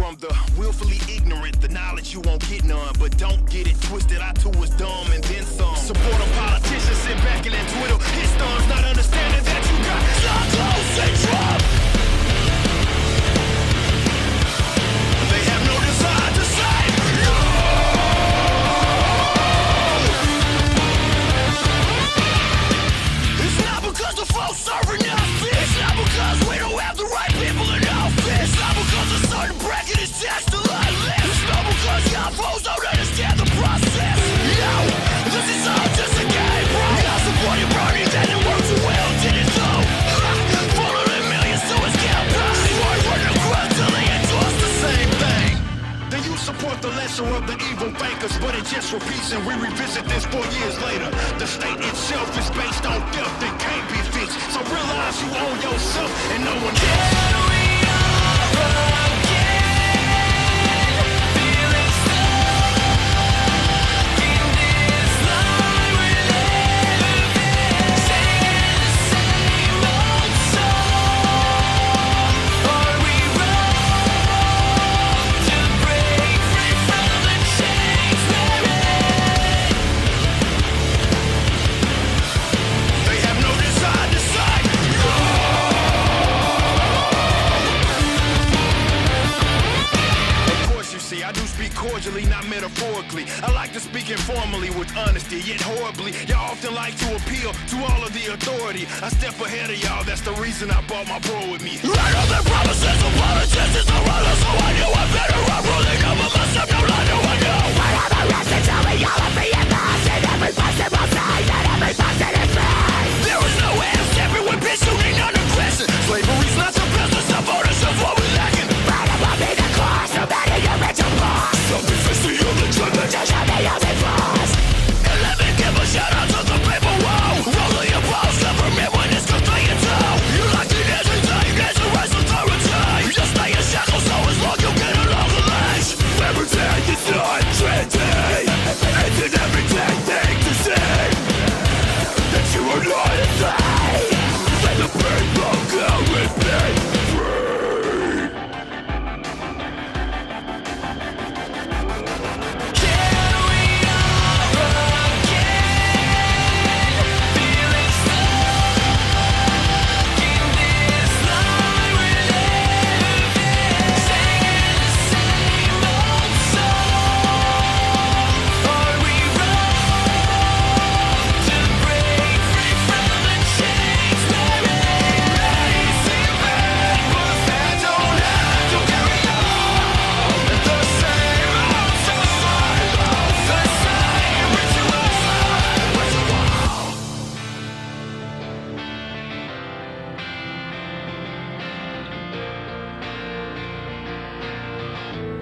from the willfully ignorant, the knowledge you won't get none. But don't get it twisted, I too was dumb and then some. Supporting politicians, sit back and then twiddle his thumbs, not understanding that you got so close and Trump. They have no desire to say no. It's not because the folks serving us. It's not because we don't have the right people in office. It's not because a certain bracket is taxed to lie less. It's not because y'all folks don't understand the process. No, this is all just a game, bro. Y'all supported Bernie, that didn't work too well, did it though? Followed in millions to his campaign. Swore run the crowd till they endorse the same thing. Then you support the lesser of the evil fakers, but it just repeats and we revisit this 4 years later. The state itself is based on theft and can't be fixed. So realize you own yourself and no one else. Cordially, not metaphorically. I like to speak informally with honesty, yet horribly. Y'all often like to appeal to all of the authority. I step ahead of y'all, that's the reason I brought my bro with me. Right on the promises of politicians around us, so I knew I better run rolling over myself, no lie, no one knew. When I'm arrested, tell me all of me in the house, and every possible sign that every person is free. There is no else, everyone pursuing non-aggression. Slavery's not the business of ownership, what we lacking. Right above me the course, no matter your rich or poor. Something fishy on the trigger, just have me as it flies. And let me give a shout out to the people, whoa. Rolling your balls, government when it's convenient to. You like it as a day, there's a rise authority. Just stay in shackles, so as long you get along the leash. Every day is not trendy. It's an everyday thing to say that you are not a thing. Let the people go with me.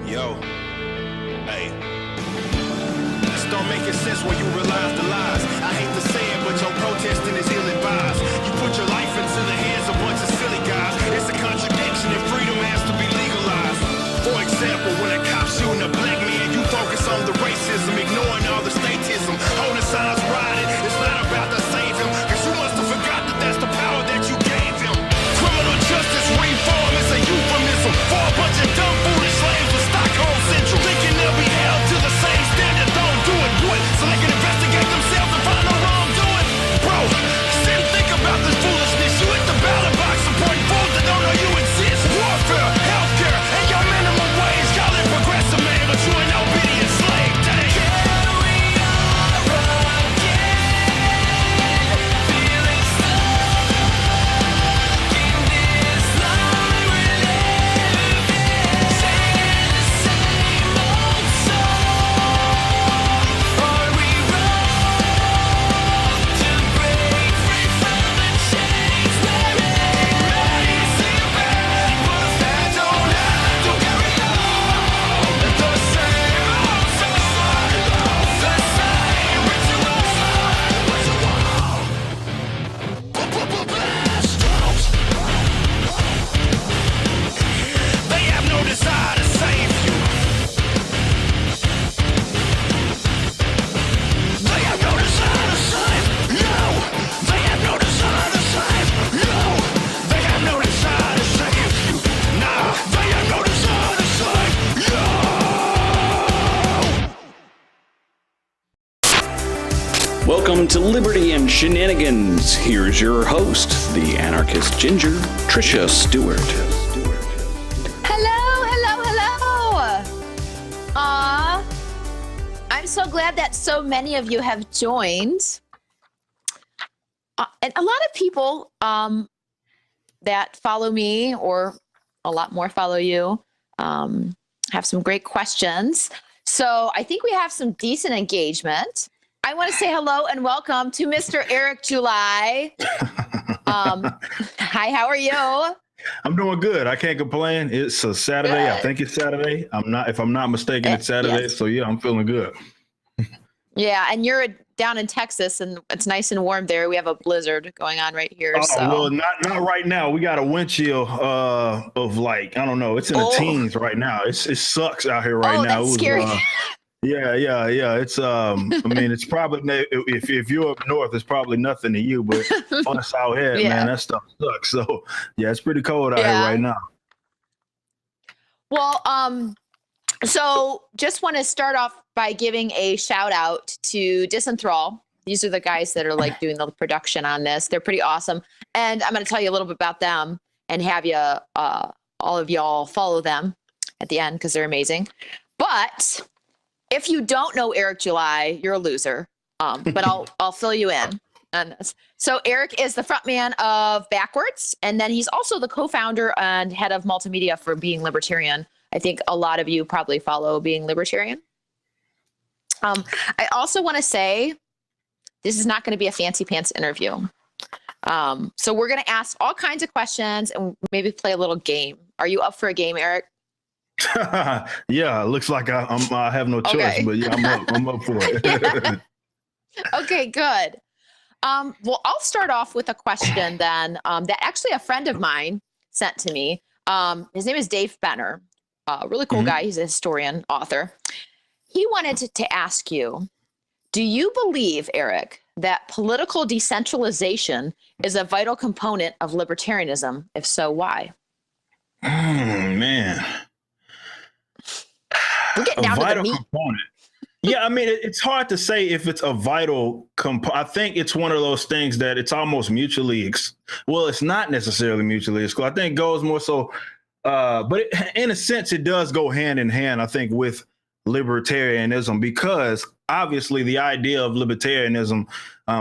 Yo, hey, it start making sense when you realize the lies. I hate to say it, but your protesting is ill-advised. You put your life into the hands of a bunch of silly guys. It's a contradiction and freedom has to be legalized. For example, when a cop shooting a black man, you focus on the racism, ignoring all the statism. Holding signs, riding, it's not about to save him, cause you must have forgot that that's the power that you gave him. Criminal justice reform is a euphemism for a bunch of dumb foolish slaves with Stockholm Central, thinking they'll be held to the same standard. Don't do it, so they can investigate themselves and find no wrongdoing. Bro, Welcome to Liberty and Shenanigans. Here's your host, the anarchist ginger, Tricia Stewart. Hello. I'm so glad that so many of you have joined. And a lot of people that follow me, or a lot more follow you, have some great questions. So I think we have some decent engagement. I want to say hello and welcome to Mr. Eric July. Hi, how are you? I'm doing good. I can't complain. It's a Saturday. Good. I think it's Saturday. If I'm not mistaken, it's Saturday. Yes. So yeah, I'm feeling good. Yeah, and you're down in Texas, and it's nice and warm there. We have a blizzard going on right here. Well, not right now. We got a wind chill of like, I don't know. It's in the teens right now. It sucks out here right now. That's scary. Yeah. It's I mean, it's probably, if you're up north, it's probably nothing to you, but on the south head, man, that stuff sucks. So yeah, it's pretty cold out here right now. Well, so just want to start off by giving a shout out to Disenthrall. These are the guys that are like doing the production on this. They're pretty awesome. And I'm going to tell you a little bit about them and have you, all of y'all follow them at the end, because they're amazing. But if you don't know Eric July, you're a loser. But I'll fill you in on this. So Eric is the frontman of BackWordz, and then he's also the co-founder and head of multimedia for Being Libertarian. I think a lot of you probably follow Being Libertarian. I also want to say this is not going to be a fancy pants interview. So we're going to ask all kinds of questions and maybe play a little game. Are you up for a game, Eric? Yeah, it looks like I have no choice, but yeah, I'm up for it. Yeah. Okay, good. Well, I'll start off with a question then that actually a friend of mine sent to me. His name is Dave Benner, a really cool guy. He's a historian, author. He wanted to ask you, do you believe, Eric, that political decentralization is a vital component of libertarianism? If so, why? Man. We're getting down to the meat. Component. Yeah, I mean, it's hard to say if it's a vital component. I think it's one of those things that it's almost mutually, well, it's not necessarily mutually exclusive. I think it goes more so, but in a sense, it does go hand in hand, I think, with libertarianism, because obviously the idea of libertarianism,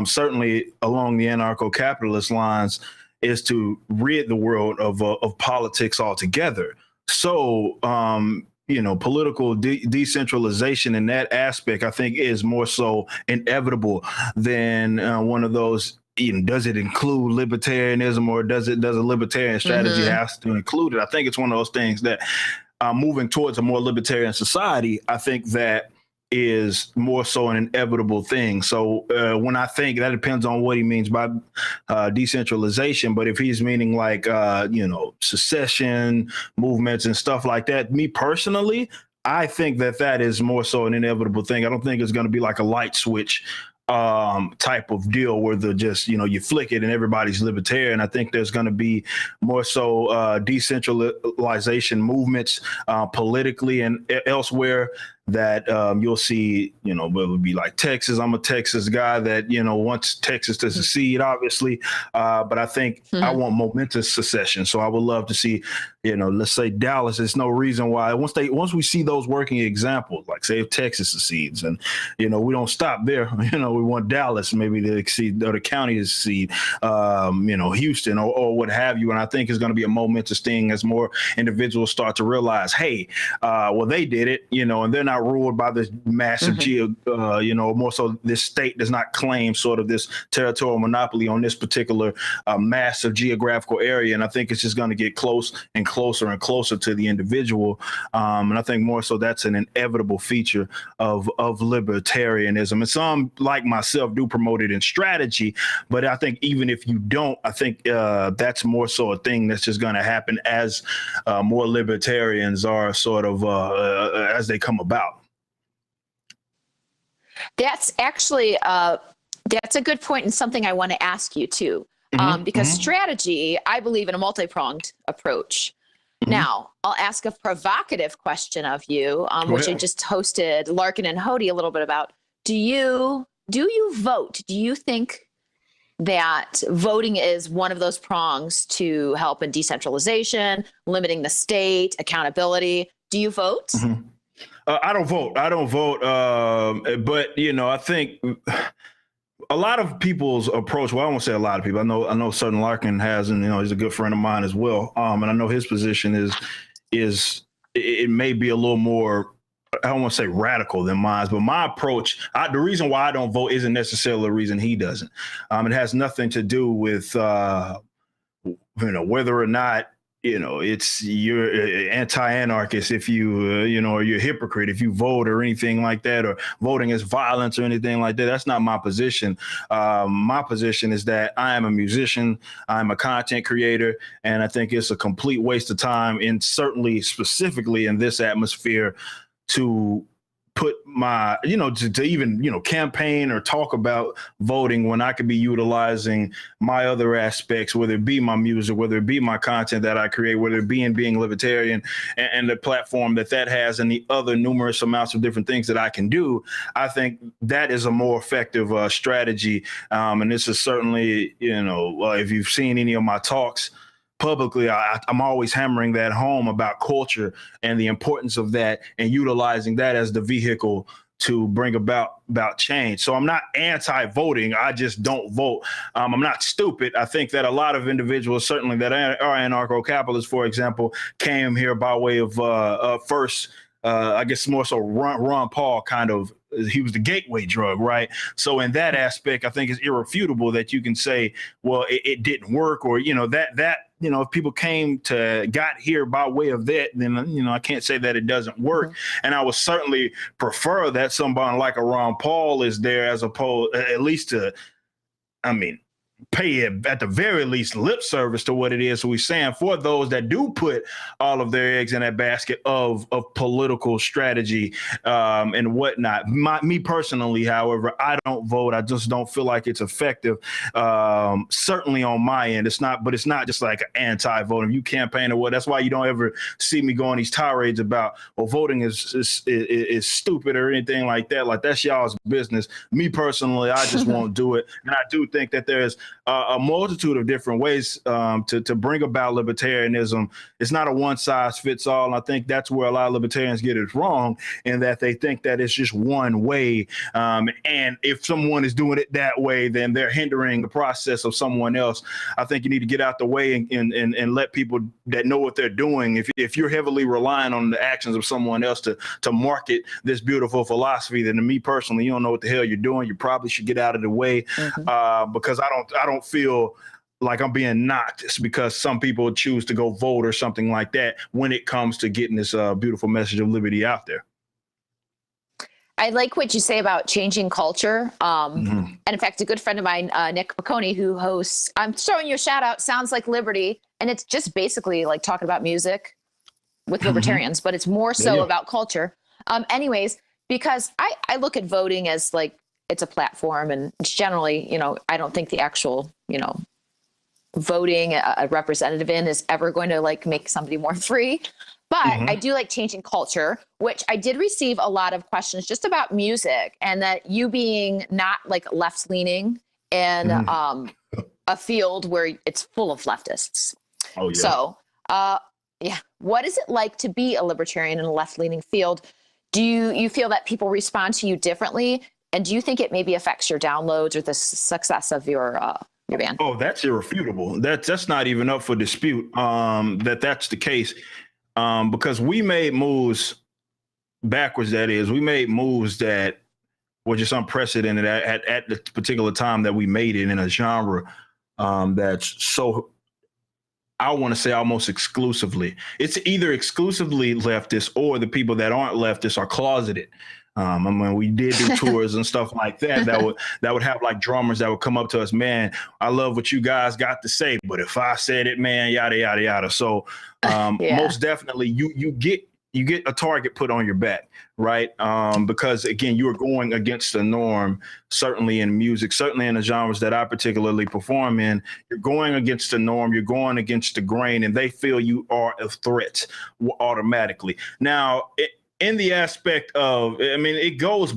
certainly along the anarcho-capitalist lines, is to rid the world of politics altogether. So, political decentralization in that aspect, I think, is more so inevitable than one of those. Does it include libertarianism, or does a libertarian strategy have to include it? I think it's one of those things that moving towards a more libertarian society, I think that is more so an inevitable thing. So when I think, that depends on what he means by decentralization. But if he's meaning like, secession movements and stuff like that, me personally, I think that is more so an inevitable thing. I don't think it's going to be like a light switch type of deal where you flick it and everybody's libertarian. I think there's going to be more so decentralization movements politically and elsewhere that you'll see, whether it would be like Texas. I'm a Texas guy that, wants Texas to secede, obviously. But I think I want momentous secession. So I would love to see, let's say Dallas. There's no reason why once we see those working examples, like say if Texas secedes, and, we don't stop there. We want Dallas maybe to exceed, or the county to secede, Houston or what have you. And I think it's going to be a momentous thing as more individuals start to realize, hey, well, they did it, and they're not ruled by this massive more so this state does not claim sort of this territorial monopoly on this particular massive geographical area. And I think it's just going to get closer and closer to the individual. And I think more so that's an inevitable feature of libertarianism. And some, like myself, do promote it in strategy. But I think even if you don't, I think that's more so a thing that's just going to happen as more libertarians are sort of as they come about. That's actually that's a good point, and something I want to ask you too, because strategy, I believe in a multi-pronged approach. Now, I'll ask a provocative question of you, which I just hosted Larkin and Hody a little bit about. Do you do you vote? Do you think that voting is one of those prongs to help in decentralization, limiting the state, accountability? Do you vote? Mm-hmm. I don't vote. But, you know, I think a lot of people's approach, well, I won't say a lot of people. I know certain Larkin has, and, you know, he's a good friend of mine as well. And I know his position is it may be a little more, I don't want to say radical than mine, but my approach, the reason why I don't vote isn't necessarily the reason he doesn't. It has nothing to do with, you know, whether or not, you know, you're anti-anarchist if you, you know, or you're a hypocrite if you vote or anything like that, or voting is violence or anything like that. That's not my position. My position is that I am a musician, I'm a content creator, and I think it's a complete waste of time, and certainly specifically in this atmosphere, to put my, you know, to even, you know, campaign or talk about voting when I could be utilizing my other aspects, whether it be my music, whether it be my content that I create, whether it be in being libertarian and the platform that has, and the other numerous amounts of different things that I can do. I think that is a more effective strategy. And this is certainly, you know, if you've seen any of my talks publicly, I'm always hammering that home about culture and the importance of that, and utilizing that as the vehicle to bring about change. So I'm not anti-voting. I just don't vote. I'm not stupid. I think that a lot of individuals, certainly that are anarcho-capitalists, for example, came here by way of first, I guess more so Ron Paul kind of, he was the gateway drug, right? So in that aspect, I think it's irrefutable that you can say, well, it didn't work, or, you know, that, you know, if people got here by way of that, then, you know, I can't say that it doesn't work. Mm-hmm. And I would certainly prefer that somebody like a Ron Paul is there, as opposed, at least to, I mean, pay it at the very least lip service to what it is. So we're saying for those that do put all of their eggs in that basket of political strategy and whatnot. Me personally, however, I don't vote. I just don't feel like it's effective. Certainly on my end, it's not just like an anti-voting. You campaign or what? That's why you don't ever see me go on these tirades about, well, voting is stupid or anything like that. Like, that's y'all's business. Me personally, I just won't do it. And I do think that there's a multitude of different ways to bring about libertarianism. It's not a one size fits all. And I think that's where a lot of libertarians get it wrong, in that they think that it's just one way. And if someone is doing it that way, then they're hindering the process of someone else. I think you need to get out the way and let people that know what they're doing. If you're heavily relying on the actions of someone else to market this beautiful philosophy, then to me personally, you don't know what the hell you're doing. You probably should get out of the way, because I don't feel like I'm being knocked. It's because some people choose to go vote or something like that when it comes to getting this beautiful message of liberty out there. I like what you say about changing culture. And in fact, a good friend of mine, Nick Piccone, who hosts, I'm throwing you a shout out, Sounds Like Liberty. And it's just basically like talking about music with libertarians, but it's more so about culture. Anyways, because I look at voting as like, it's a platform, and it's generally, you know, I don't think the actual, you know, voting a representative in is ever going to like make somebody more free. But I do like changing culture, which I did receive a lot of questions just about music, and that you being not like left leaning in a field where it's full of leftists. Oh, yeah. So, what is it like to be a libertarian in a left leaning field? Do you feel that people respond to you differently? And do you think it maybe affects your downloads or the success of your band? Oh, that's irrefutable. That's not even up for dispute. That's the case, because we made moves BackWordz. That is, we made moves that were just unprecedented at the particular time that we made it in a genre that's so, I want to say almost exclusively. It's either exclusively leftist, or the people that aren't leftists are closeted. I mean, we did do tours and stuff like that. That would have like drummers that would come up to us, man, I love what you guys got to say, but if I said it, man, yada yada yada. So most definitely, you get a target put on your back, right? Because again, you are going against the norm. Certainly in music, certainly in the genres that I particularly perform in, you're going against the norm. You're going against the grain, and they feel you are a threat automatically. Now, in the aspect of, I mean, it goes,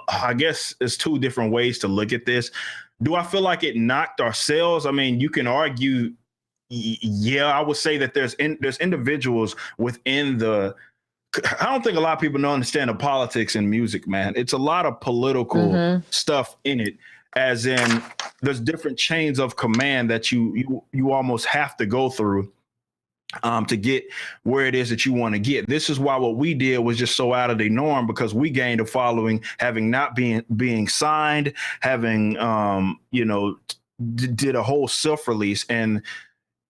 I guess there's two different ways to look at this. Do I feel like it knocked our sales? I mean, you can argue, yeah, I would say that there's individuals within I don't think a lot of people understand the politics in music, man. It's a lot of political stuff in it, as in there's different chains of command that you almost have to go through to get where it is that you want to get. This is why what we did was just so out of the norm, because we gained a following, having not being signed, having did a whole self-release, and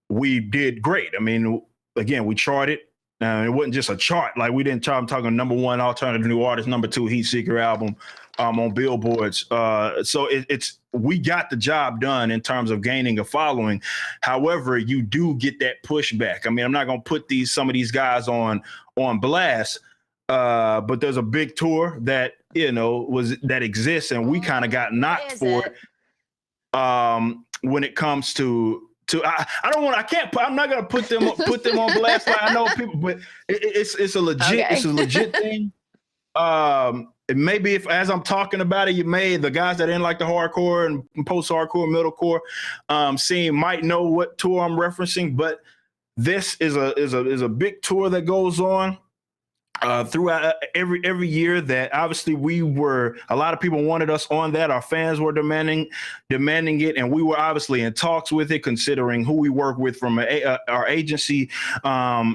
we did great. I mean, again, we charted. It wasn't just a chart. Like, we didn't chart. I'm talking number 1 alternative new artist, number 2 heat seeker album on billboards. So we got the job done in terms of gaining a following. However, you do get that pushback. I mean, I'm not going to put some of these guys on blast, but there's a big tour that that exists, and we kind of got knocked for it. When it comes to I'm not gonna put them on blast. Like, I know people, but it's a legit thing. Maybe if, as I'm talking about it, the guys that didn't like the hardcore and post-hardcore, middlecore scene might know what tour I'm referencing. But this is a big tour that goes on throughout every year, that obviously a lot of people wanted us on that. Our fans were demanding it, and we were obviously in talks with it, considering who we work with from our agency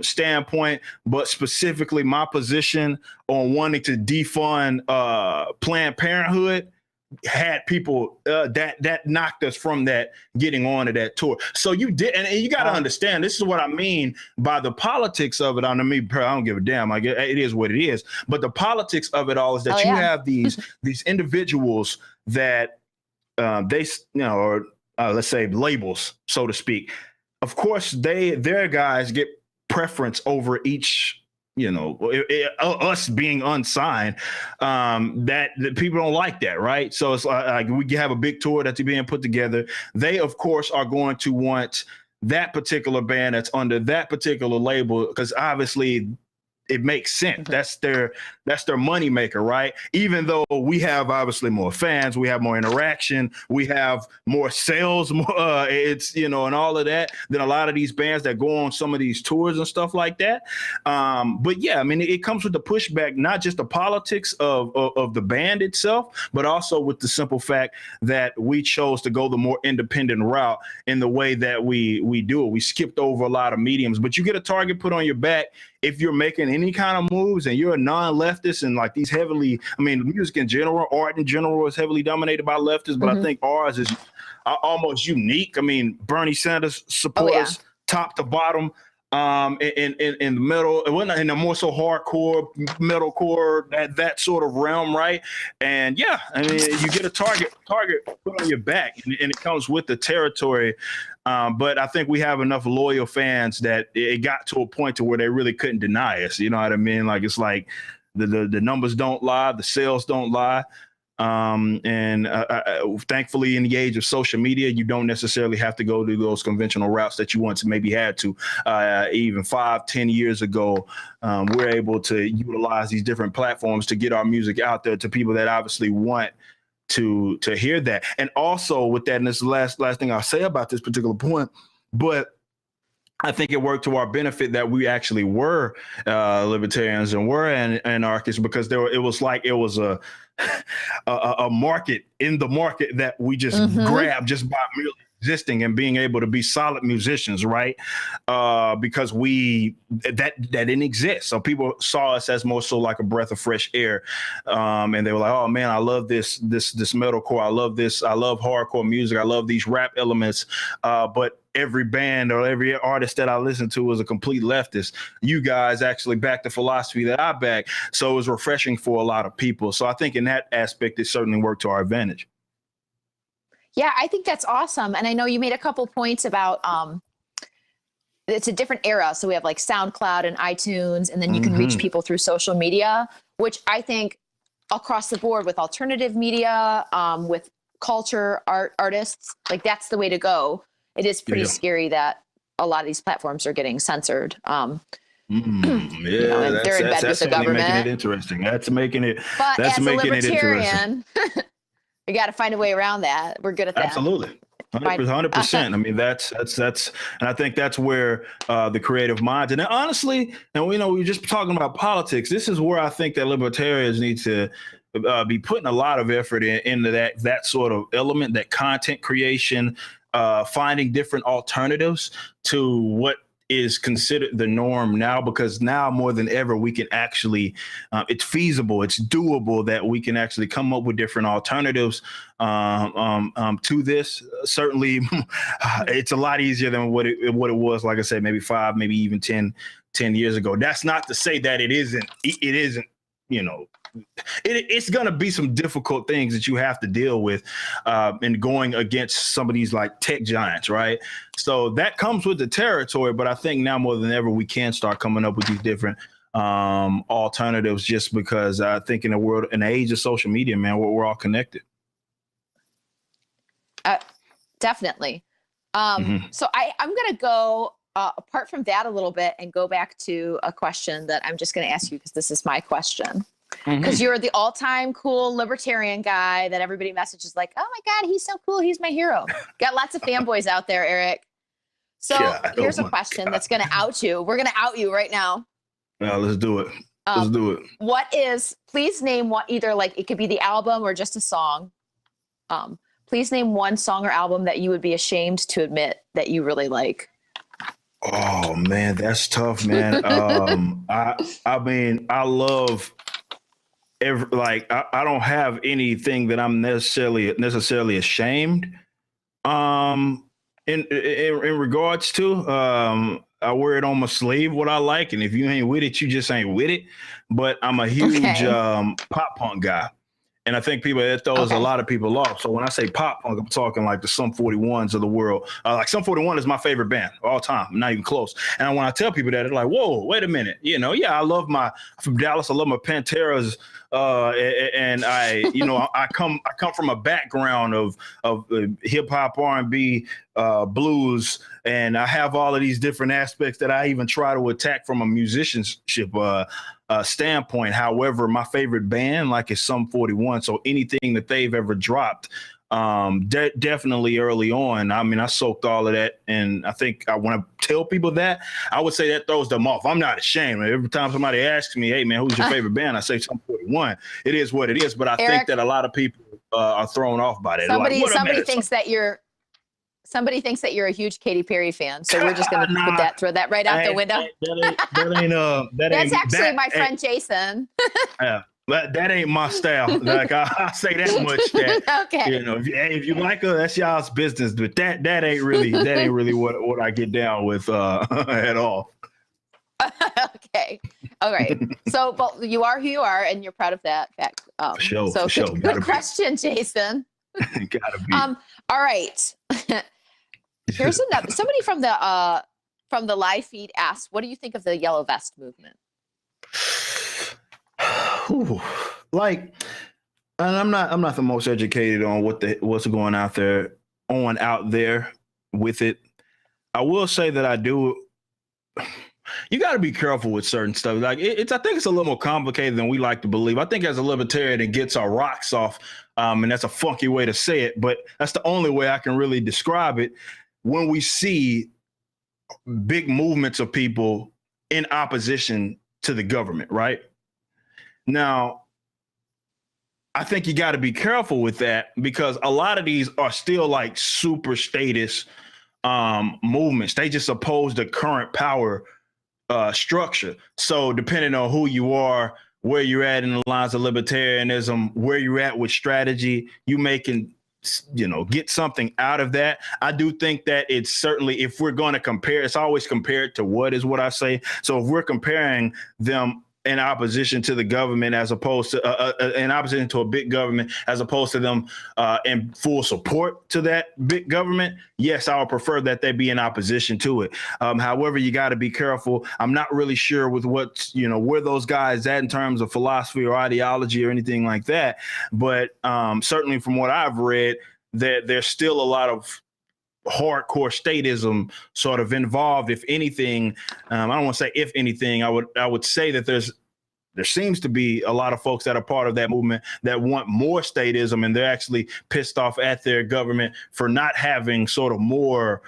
standpoint, but specifically my position on wanting to defund Planned Parenthood had people that knocked us from that getting on to that tour. So you did, and you got to understand, this is what I mean by the politics of it. I don't give a damn. Like, it is what it is. But the politics of it all is that you have these individuals that let's say labels, so to speak. Of course, their guys get preference over each. Us being unsigned, that people don't like that, right? So it's like we have a big tour that's being put together. They, of course, are going to want that particular band that's under that particular label, because obviously it makes sense. That's their money maker, right? Even though we have obviously more fans, we have more interaction, we have more sales, and all of that than a lot of these bands that go on some of these tours and stuff like that. But yeah, I mean, it comes with the pushback, not just the politics of the band itself, but also with the simple fact that we chose to go the more independent route in the way that we do it. We skipped over a lot of mediums, but you get a target put on your back if you're making any kind of moves and you're a non-leftist, and like these music in general, art in general is heavily dominated by leftists, but I think ours is almost unique. I mean, Bernie Sanders supporters, top to bottom, in the middle, in the more so hardcore, metalcore, that sort of realm, right? And yeah, I mean, you get a target put on your back, and it comes with the territory. But I think we have enough loyal fans that it got to a point to where they really couldn't deny us. You know what I mean? Like, it's like the numbers don't lie, the sales don't lie. And thankfully, in the age of social media, you don't necessarily have to go to those conventional routes that you once maybe had to. Even 5-10 years ago, we're able to utilize these different platforms to get our music out there to people that obviously want to hear that. And also with that, and this is the last thing I'll say about this particular point, but I think it worked to our benefit that we actually were libertarians and were anarchists, because it was a market in the market that we just grabbed just by merely existing and being able to be solid musicians, right? Because that didn't exist. So people saw us as more so like a breath of fresh air. And they were like, oh man, I love this metalcore. I love this. I love hardcore music. I love these rap elements. But every band or every artist that I listen to is a complete leftist. You guys actually back the philosophy that I back. So it was refreshing for a lot of people. So I think in that aspect, it certainly worked to our advantage. Yeah, I think that's awesome. And I know you made a couple points about it's a different era. So we have like SoundCloud and iTunes, and then you can reach people through social media, which I think across the board with alternative media, with culture, artists, like that's the way to go. It is pretty scary that a lot of these platforms are getting censored. Yeah, they're in bed with the certainly making government. it interesting. That's making it. But That's as a making it interesting. libertarian, you got to find a way around that. We're good at that. Absolutely. 100%. I mean, that's, and I think that's where the creative minds, and honestly, and we were just talking about politics. This is where I think that libertarians need to be putting a lot of effort into that sort of element, that content creation, finding different alternatives to what is considered the norm now, because now more than ever we can actually it's feasible, it's doable that we can actually come up with different alternatives to this. Certainly it's a lot easier than what it was, like I said, maybe 5, maybe even 10 years ago. That's not to say that it isn't, it's going to be some difficult things that you have to deal with in going against some of these like tech giants, right? So that comes with the territory, but I think now more than ever we can start coming up with these different alternatives, just because I think in the age of social media, man, we're all connected. Definitely. So I'm going to go apart from that a little bit and go back to a question that I'm just going to ask you, because this is my question. Because you're the all-time cool libertarian guy that everybody messages like, oh my God, he's so cool. He's my hero. Got lots of fanboys out there, Eric. So here's a question that's going to out you. We're going to out you right now. Yeah, let's do it. Let's do it. Please name what, either like it could be the album or just a song. Please name one song or album that you would be ashamed to admit that you really like. Oh man, that's tough, man. I mean, I love I don't have anything that I'm necessarily ashamed in regards to. I wear it on my sleeve what I like, and if you ain't with it, you just ain't with it. But I'm a huge pop punk guy. And I think that throws a lot of people off. So when I say pop punk, I'm talking like the Sum 41s of the world. Like Sum 41 is my favorite band of all time, not even close. And when I tell people that, they're like, whoa, wait a minute. I'm from Dallas. I love my Panteras. And I come from a background of hip hop, R&B, blues, and I have all of these different aspects that I even try to attack from a musicianship standpoint. However, my favorite band is Sum 41. So anything that they've ever dropped, definitely early on. I mean, I soaked all of that, and I think when I tell people that, I would say that throws them off. I'm not ashamed. Every time somebody asks me, "Hey, man, who's your favorite band?" I say Sum 41. It is what it is. But I think that a lot of people are thrown off by that. Somebody thinks that you're a huge Katy Perry fan, so we're just going to throw that right out the window. That's actually my friend Jason. Yeah, but that ain't my style. Like I say that much. That if you like her, that's y'all's business. But that ain't really what I get down with at all. Okay, all right. So, but you are who you are, and you're proud of that fact. For sure. Good question, Jason. Gotta be. All right. Here's another. Somebody from the live feed asked, "What do you think of the yellow vest movement?" And I'm not the most educated on what's going out there with it. I will say that I do. You got to be careful with certain stuff. I think it's a little more complicated than we like to believe. I think as a libertarian, it gets our rocks off, and that's a funky way to say it, but that's the only way I can really describe it. When we see big movements of people in opposition to the government, right? Now, I think you got to be careful with that, because a lot of these are still like super status movements. They just oppose the current power structure. So depending on who you are, where you're at in the lines of libertarianism, where you're at with strategy, you can get something out of that. I do think that it's certainly, if we're going to compare, it's always compared to what I say. So if we're comparing them in opposition to the government, as opposed to in opposition to a big government, as opposed to them in full support to that big government, yes, I would prefer that they be in opposition to it. However, you got to be careful. I'm not really sure with where those guys at in terms of philosophy or ideology or anything like that. But certainly from what I've read, there's still a lot of hardcore statism sort of involved. If anything, I don't want to say if anything, I would say that there seems to be a lot of folks that are part of that movement that want more statism, and they're actually pissed off at their government for not having sort of more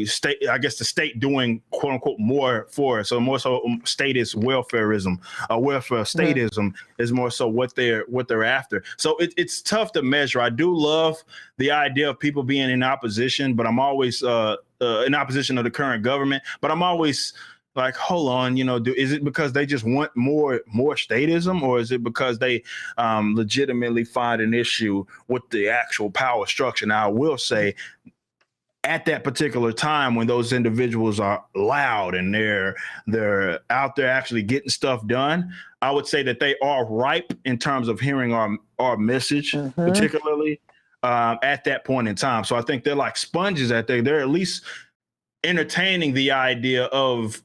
state, I guess the state doing quote unquote more for us. So more so statist welfarism, welfare statism is more so what they're after. So it's tough to measure. I do love the idea of people being in opposition, but I'm always in opposition of the current government, but I'm always like, hold on, is it because they just want more statism, or is it because they legitimately find an issue with the actual power structure? Now, I will say, at that particular time when those individuals are loud and they're out there actually getting stuff done, I would say that they are ripe in terms of hearing our message, particularly at that point in time. So I think they're like sponges they're at least entertaining the idea of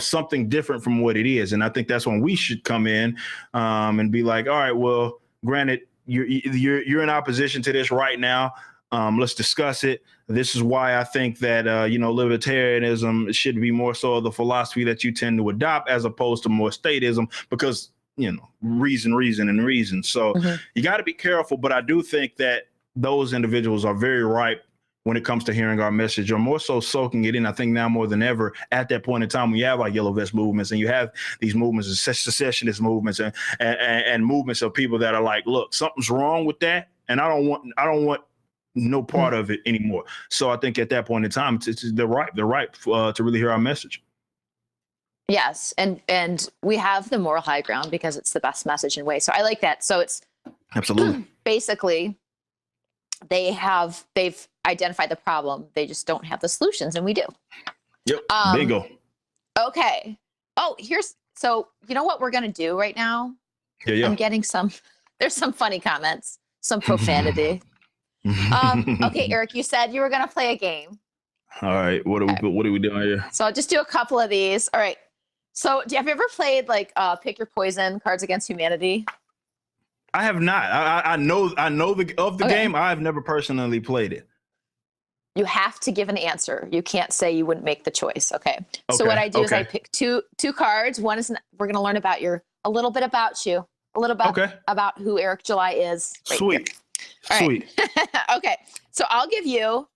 something different from what it is. And I think that's when we should come in and be like, all right, well, granted, you're in opposition to this right now. Let's discuss it. This is why I think that, libertarianism should be more so the philosophy that you tend to adopt as opposed to more statism, because, reason. So you got to be careful. But I do think that those individuals are very ripe when it comes to hearing our message, or more so soaking it in. I think now more than ever at that point in time, when you have like yellow vest movements and you have these movements, secessionist movements and movements of people that are like, look, something's wrong with that, and I don't want no part of it anymore. So I think at that point in time, they're ripe to really hear our message. Yes, and we have the moral high ground because it's the best message in ways. So I like that. So it's absolutely basically they've identified the problem. They just don't have the solutions, and we do. Yep. Bingo. Okay. Oh, so you know what we're gonna do right now? Yeah. I'm getting there's some funny comments, some profanity. Okay, Eric, you said you were gonna play a game. All right. What are we doing here? So I'll just do a couple of these. All right. So have you ever played like Pick Your Poison, Cards Against Humanity? I have not. I know the game. I've never personally played it. You have to give an answer. You can't say you wouldn't make the choice. Okay. So what I do is I pick two cards. One is we're going to learn about a little bit about you, a little about who Eric July is. Right. Sweet. All right. Sweet. Okay. So I'll give you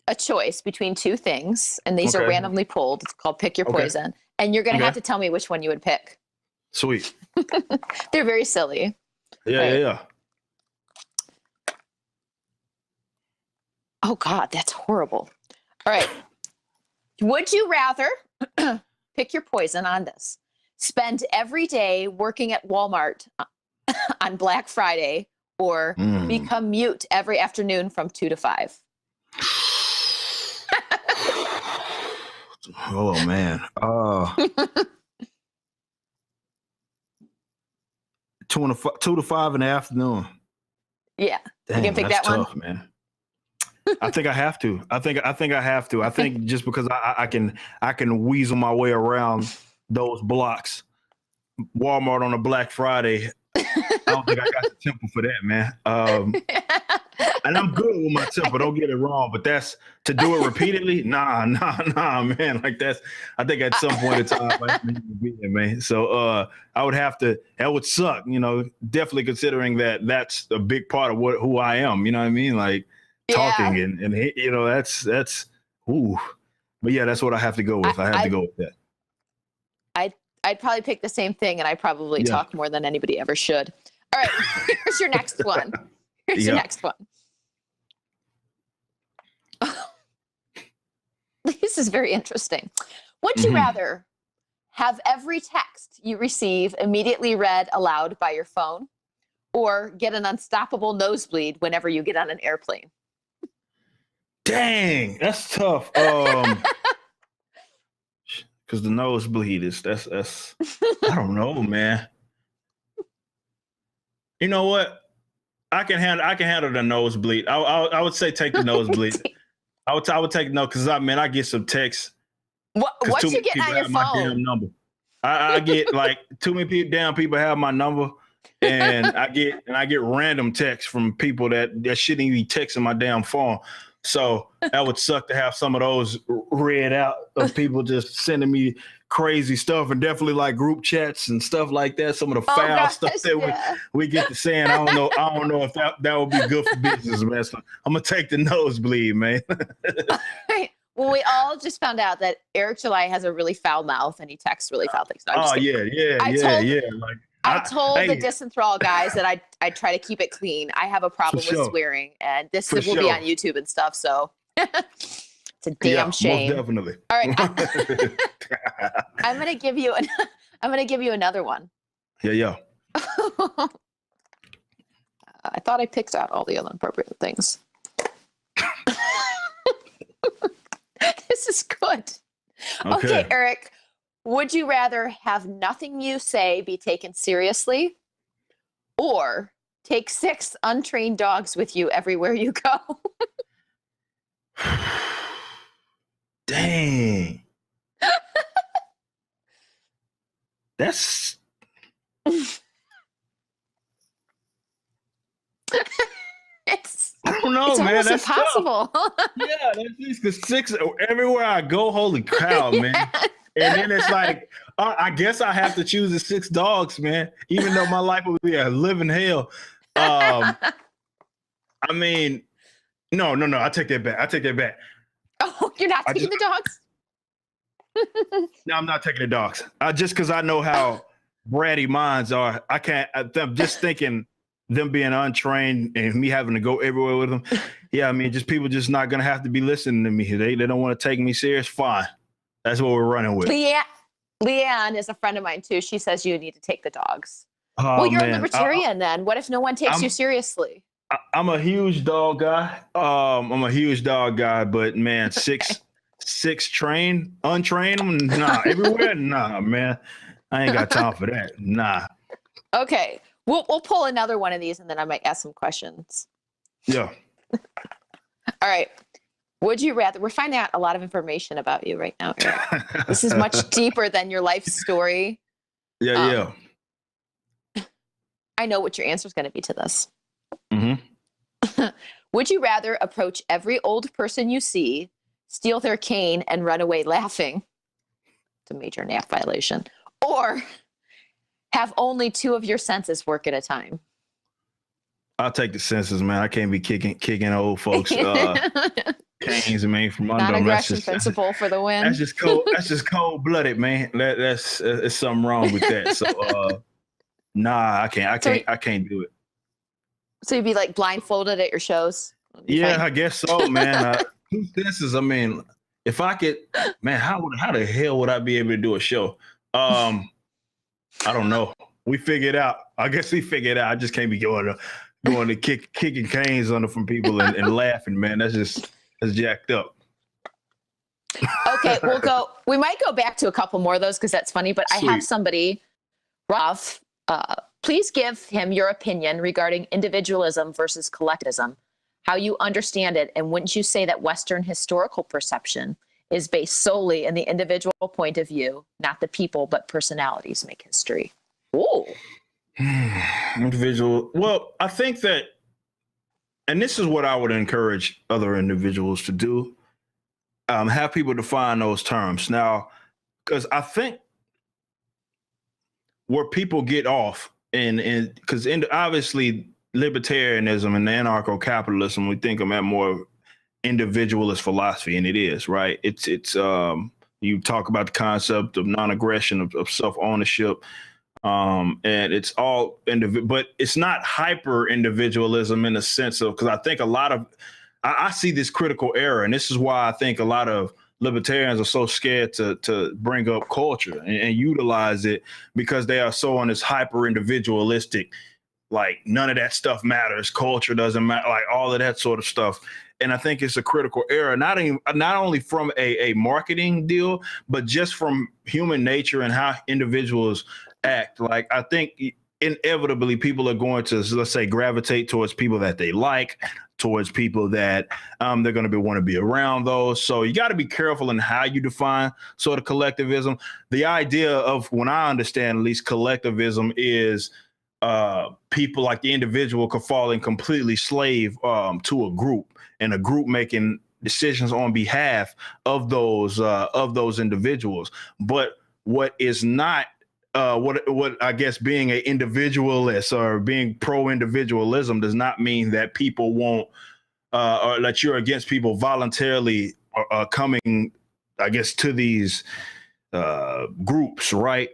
a choice between two things, and these are randomly pulled. It's called Pick Your Poison, and you're going to have to tell me which one you would pick. Sweet. They're very silly. Yeah. Oh God, that's horrible. All right. Would you rather pick your poison on this? Spend every day working at Walmart on Black Friday, or become mute every afternoon from 2 to 5? Oh man. 2 to 5 in the afternoon. Yeah. Dang, you can pick that's that tough, one, man. I think I have to. I think I have to. I think just because I can weasel my way around those blocks. Walmart on a Black Friday. I don't think I got the temper for that, man. And I'm good with my temper. Don't get it wrong, but that's to do it repeatedly. Nah, man. Like I think at some point in time, I need to be there, man. So I would have to. That would suck, Definitely considering that that's a big part of who I am. You know what I mean? Like talking and that's ooh. But yeah, that's what I have to go with. I have to go with that. I'd probably pick the same thing, and I probably talk more than anybody ever should. All right, here's your next one. Your next one. This is very interesting. Would you rather have every text you receive immediately read aloud by your phone, or get an unstoppable nosebleed whenever you get on an airplane? Dang, that's tough. Because the nosebleed that's I don't know, man. You know what? I can handle the nosebleed. I would say take the nosebleed. I would take no, because I get some texts. What you getting on your phone? My damn number. I get like too many people have my number, and I get random texts from people that shouldn't even be texting my damn phone. So that would suck to have some of those read out of people just sending me crazy stuff, and definitely like group chats and stuff like that. Some of the foul stuff that we get to saying. I don't know if that would be good for business, man. So I'm gonna take the nosebleed, man. Right. Well, we all just found out that Eric July has a really foul mouth and he texts really foul things. No, I told the Disenthrall guys that I try to keep it clean. I have a problem with swearing, and this will be on YouTube and stuff. So it's a damn shame. Most definitely. All right, I'm gonna give you another one. Yeah. I thought I picked out all the other inappropriate things. This is good. Okay, Eric. Would you rather have nothing you say be taken seriously, or take 6 untrained dogs with you everywhere you go? Dang. That's... I don't know, man. That's impossible. Yeah, that's just 6 everywhere I go. Holy cow, man. And then it's like, I guess I have to choose the 6 dogs, man, even though my life would be a living hell. I mean, no, I take that back. Oh, you're not taking the dogs? No, I'm not taking the dogs. Just because I know how bratty minds are. I'm just thinking them being untrained and me having to go everywhere with them. Yeah, I mean, just people just not going to have to be listening to me. They don't want to take me serious. Fine. That's what we're running with. Leanne is a friend of mine too. She says you need to take the dogs. Oh, well, you're a libertarian then. What if no one takes you seriously? I'm a huge dog guy. But man, six untrained, nah, everywhere, nah, man. I ain't got time for that. Nah. Okay. We'll pull another one of these and then I might ask some questions. Yeah. All right. Would you rather? We're finding out a lot of information about you right now, Eric. This is much deeper than your life story. Yeah. I know what your answer is going to be to this. Mm-hmm. Would you rather approach every old person you see, steal their cane, and run away laughing? It's a major NAP violation. Or have only 2 of your senses work at a time? I'll take the senses, man. I can't be kicking old folks. Canes, man, from under them. Non-aggression principle for the win. That's just cold. That's just cold-blooded, man. That's something wrong with that. So, nah, I can't do it. So you'd be like blindfolded at your shows? Yeah, fine. I guess so, man. 2 senses. I mean, if I could, man, how the hell would I be able to do a show? I don't know. We figured out. I guess we figured out. I just can't be going to kicking canes under from people and laughing, man. That's jacked up. Okay, we might go back to a couple more of those because that's funny, but Sweet. I have somebody, Ralph, please give him your opinion regarding individualism versus collectivism, how you understand it, and wouldn't you say that Western historical perception is based solely in the individual point of view, not the people, but personalities make history? Ooh. Individual. Well, I think that, and this is what I would encourage other individuals to do, have people define those terms. Now, because I think where people get off, because obviously libertarianism and anarcho-capitalism, we think of that more individualist philosophy, and it is, right? It's you talk about the concept of non-aggression, of self-ownership, and it's all but it's not hyper individualism in the sense of, because I think a lot of I see this critical error, and this is why I think a lot of libertarians are so scared to bring up culture and utilize it, because they are so on this hyper individualistic, like none of that stuff matters, culture doesn't matter, like all of that sort of stuff. And I think it's a critical error, not only from a marketing deal, but just from human nature and how individuals act. Like, I think inevitably people are going to, let's say, gravitate towards people that they like, towards people that they're going to want to be around those. So you got to be careful in how you define sort of collectivism. The idea of, when I understand at least, collectivism is people, like the individual, could fall in completely slave to a group, and a group making decisions on behalf of those individuals. But what is not what I guess being an individualist or being pro-individualism does not mean that people won't or that you're against people voluntarily coming, I guess, to these groups, right?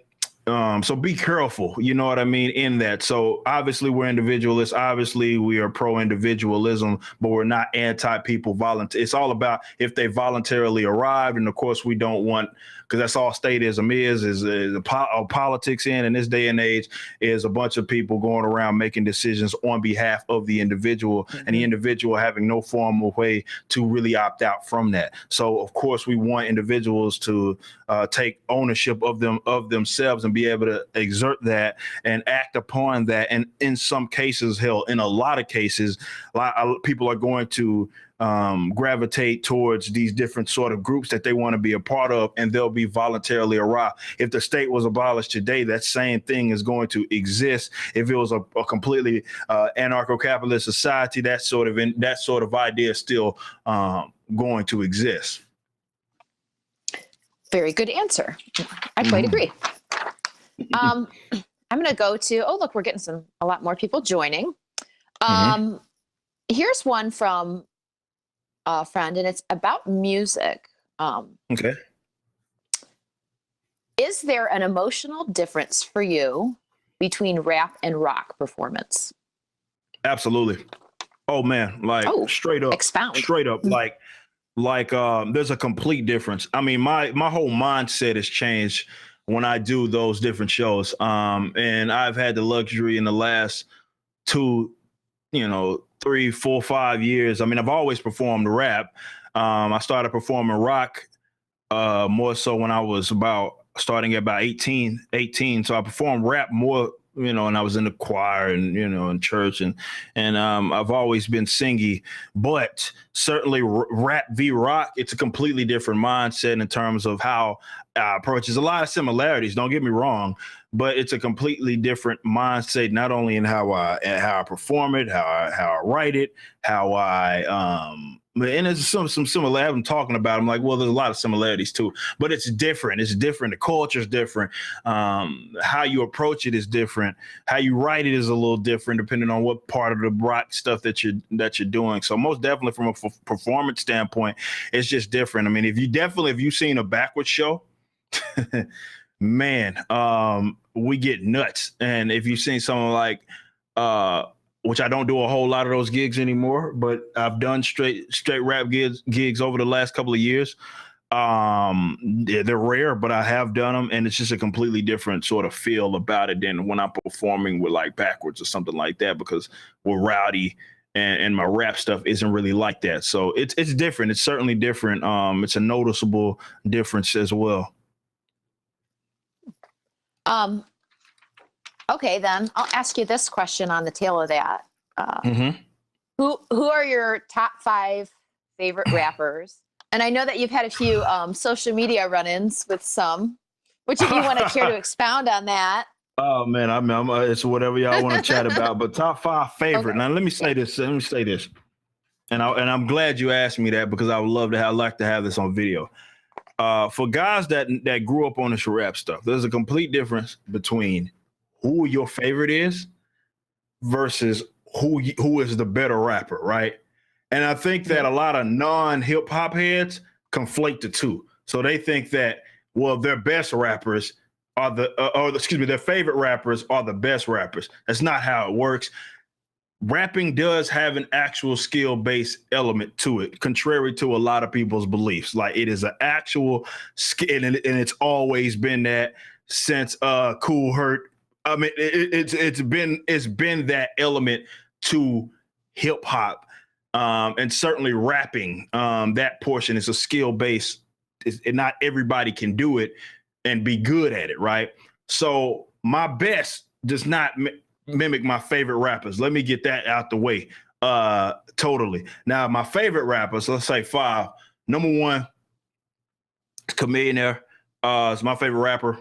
So be careful, you know what I mean, in that. So obviously we're individualists. Obviously we are pro-individualism, but we're not anti-people volunteer. It's all about if they voluntarily arrived. And of course we don't want, because that's all statism is politics in this day and age is a bunch of people going around making decisions on behalf of the individual and the individual having no formal way to really opt out from that. So of course we want individuals to take ownership of themselves and be able to exert that and act upon that. And in some cases, hell, in a lot of cases, people are going to gravitate towards these different sort of groups that they want to be a part of, and they'll be voluntarily arrived. If the state was abolished today, that same thing is going to exist. If it was a completely anarcho-capitalist society, that sort of idea is still going to exist. Very good answer. I quite agree. I'm going to go to, oh, look, we're getting a lot more people joining. Here's one from a friend, and it's about music. Okay. Is there an emotional difference for you between rap and rock performance? Absolutely. Oh man, like straight up, expound. Straight up, like there's a complete difference. I mean, my whole mindset has changed when I do those different shows. And I've had the luxury in the last 2, 3, 4, 5 years. I mean, I've always performed rap. I started performing rock more so when I was starting at about 18. So I performed rap more, and I was in the choir and, in church and I've always been singy, but certainly rap v rock, it's a completely different mindset in terms of how I approach. There's a lot of similarities, don't get me wrong, but it's a completely different mindset, not only in how I perform it, how I write it, how and there's some similar. I'm talking about. I'm like, well, there's a lot of similarities too, but it's different. It's different. The culture is different. How you approach it is different. How you write it is a little different, depending on what part of the rock stuff that you're doing. So most definitely, from a performance standpoint, it's just different. I mean, if you've seen a BackWordz show, man, we get nuts. And if you've seen someone like which I don't do a whole lot of those gigs anymore, but I've done straight rap gigs over the last couple of years. They're rare, but I have done them, and it's just a completely different sort of feel about it than when I'm performing with like BackWordz or something like that, because we're rowdy and my rap stuff isn't really like that. So it's different. It's certainly different. It's a noticeable difference as well. Okay, then I'll ask you this question on the tail of that. Who are your top 5 favorite rappers? And I know that you've had a few social media run-ins with some, which if you want to care to expound on that. Oh man, I'm it's whatever y'all want to chat about. But top 5 favorite. Okay. Now let me say this. And I'm glad you asked me that, because I would love to like to have this on video. For guys that grew up on this rap stuff, there's a complete difference between who your favorite is versus who is the better rapper, right? And I think that a lot of non-hip hop heads conflate the two. So they think that, well, their best rappers are their favorite rappers are the best rappers. That's not how it works. Rapping does have an actual skill-based element to it, contrary to a lot of people's beliefs. Like, it is an actual skill, and it's always been that since Cool Herc. I mean, it's been that element to hip hop, and certainly rapping. That portion is a skill based. Not everybody can do it and be good at it, right? So my best does not mimic my favorite rappers. Let me get that out the way. Totally. Now, my favorite rappers, let's say 5. Number 1, Chamillionaire. Is my favorite rapper.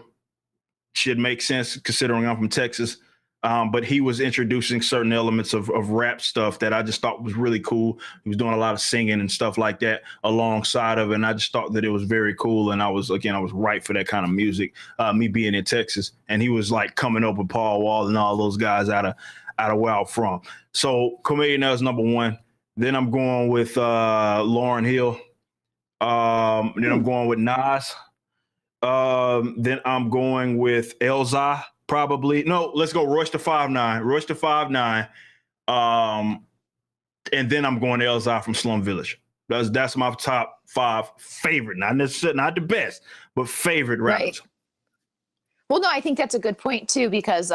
Should make sense considering I'm from Texas. But he was introducing certain elements of rap stuff that I just thought was really cool. He was doing a lot of singing and stuff like that alongside of it. And I just thought that it was very cool. And I was right for that kind of music, me being in Texas. And he was like coming up with Paul Wall and all those guys out of where I'm from. So Chamillionaire is number one. Then I'm going with Lauryn Hill. Then I'm going with Nas. Then I'm going with Elzhi. Probably no. Let's go Royce da 5'9". Royce da 5'9". And then I'm going to Elzhi from Slum Village. That's my top 5 favorite. Not necessarily not the best, but favorite rappers. Right. Well, no, I think that's a good point too, because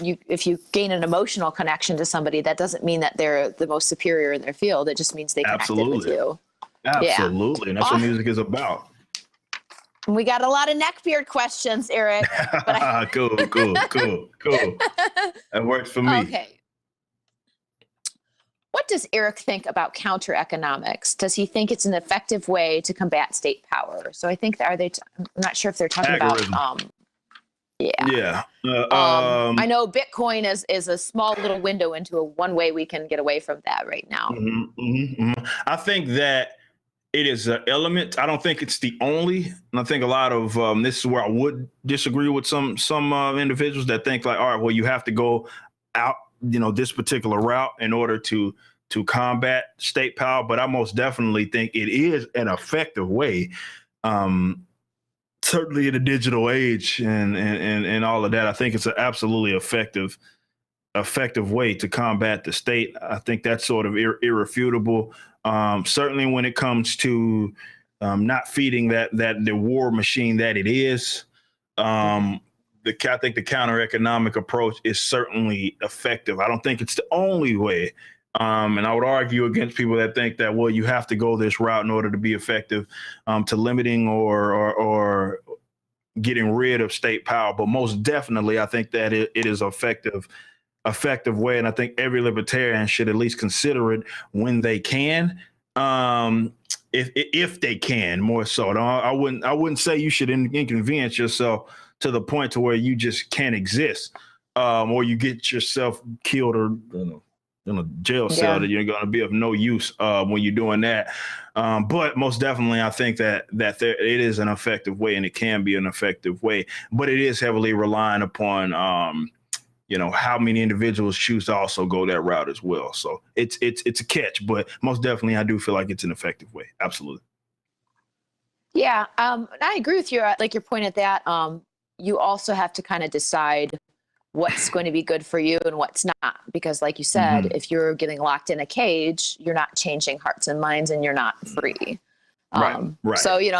if you gain an emotional connection to somebody, that doesn't mean that they're the most superior in their field. It just means they connected with you. Absolutely, yeah. And that's what music is about. We got a lot of neckbeard questions, Eric. But cool. That works for me. Okay. What does Eric think about counter economics? Does he think it's an effective way to combat state power? So I think I'm not sure if they're talking about. Yeah. I know Bitcoin is a small little window into one way we can get away from that right now. I think that it is an element. I don't think it's the only. And I think a lot of this is where I would disagree with some individuals that think like, all right, well, you have to go out, this particular route in order to combat state power. But I most definitely think it is an effective way. Certainly in the digital age and all of that, I think it's an absolutely effective way to combat the state. I think that's sort of irrefutable. Certainly when it comes to not feeding the war machine that it is, I think the counter economic approach is certainly effective. I don't think it's the only way. And I would argue against people that think that, well, you have to go this route in order to be effective to limiting or getting rid of state power. But most definitely, I think that it is effective way. And I think every libertarian should at least consider it when they can, if they can, more so. I wouldn't say you should inconvenience yourself to the point to where you just can't exist, or you get yourself killed or in a jail cell that you're going to be of no use when you're doing that. But most definitely, I think that it is an effective way, and it can be an effective way. But it is heavily relying upon how many individuals choose to also go that route as well. So it's a catch, but most definitely, I do feel like it's an effective way. Absolutely. Yeah, I agree with you. Like your point at that. You also have to kind of decide what's going to be good for you and what's not, because like you said, if you're getting locked in a cage, you're not changing hearts and minds, and you're not free. Right. So you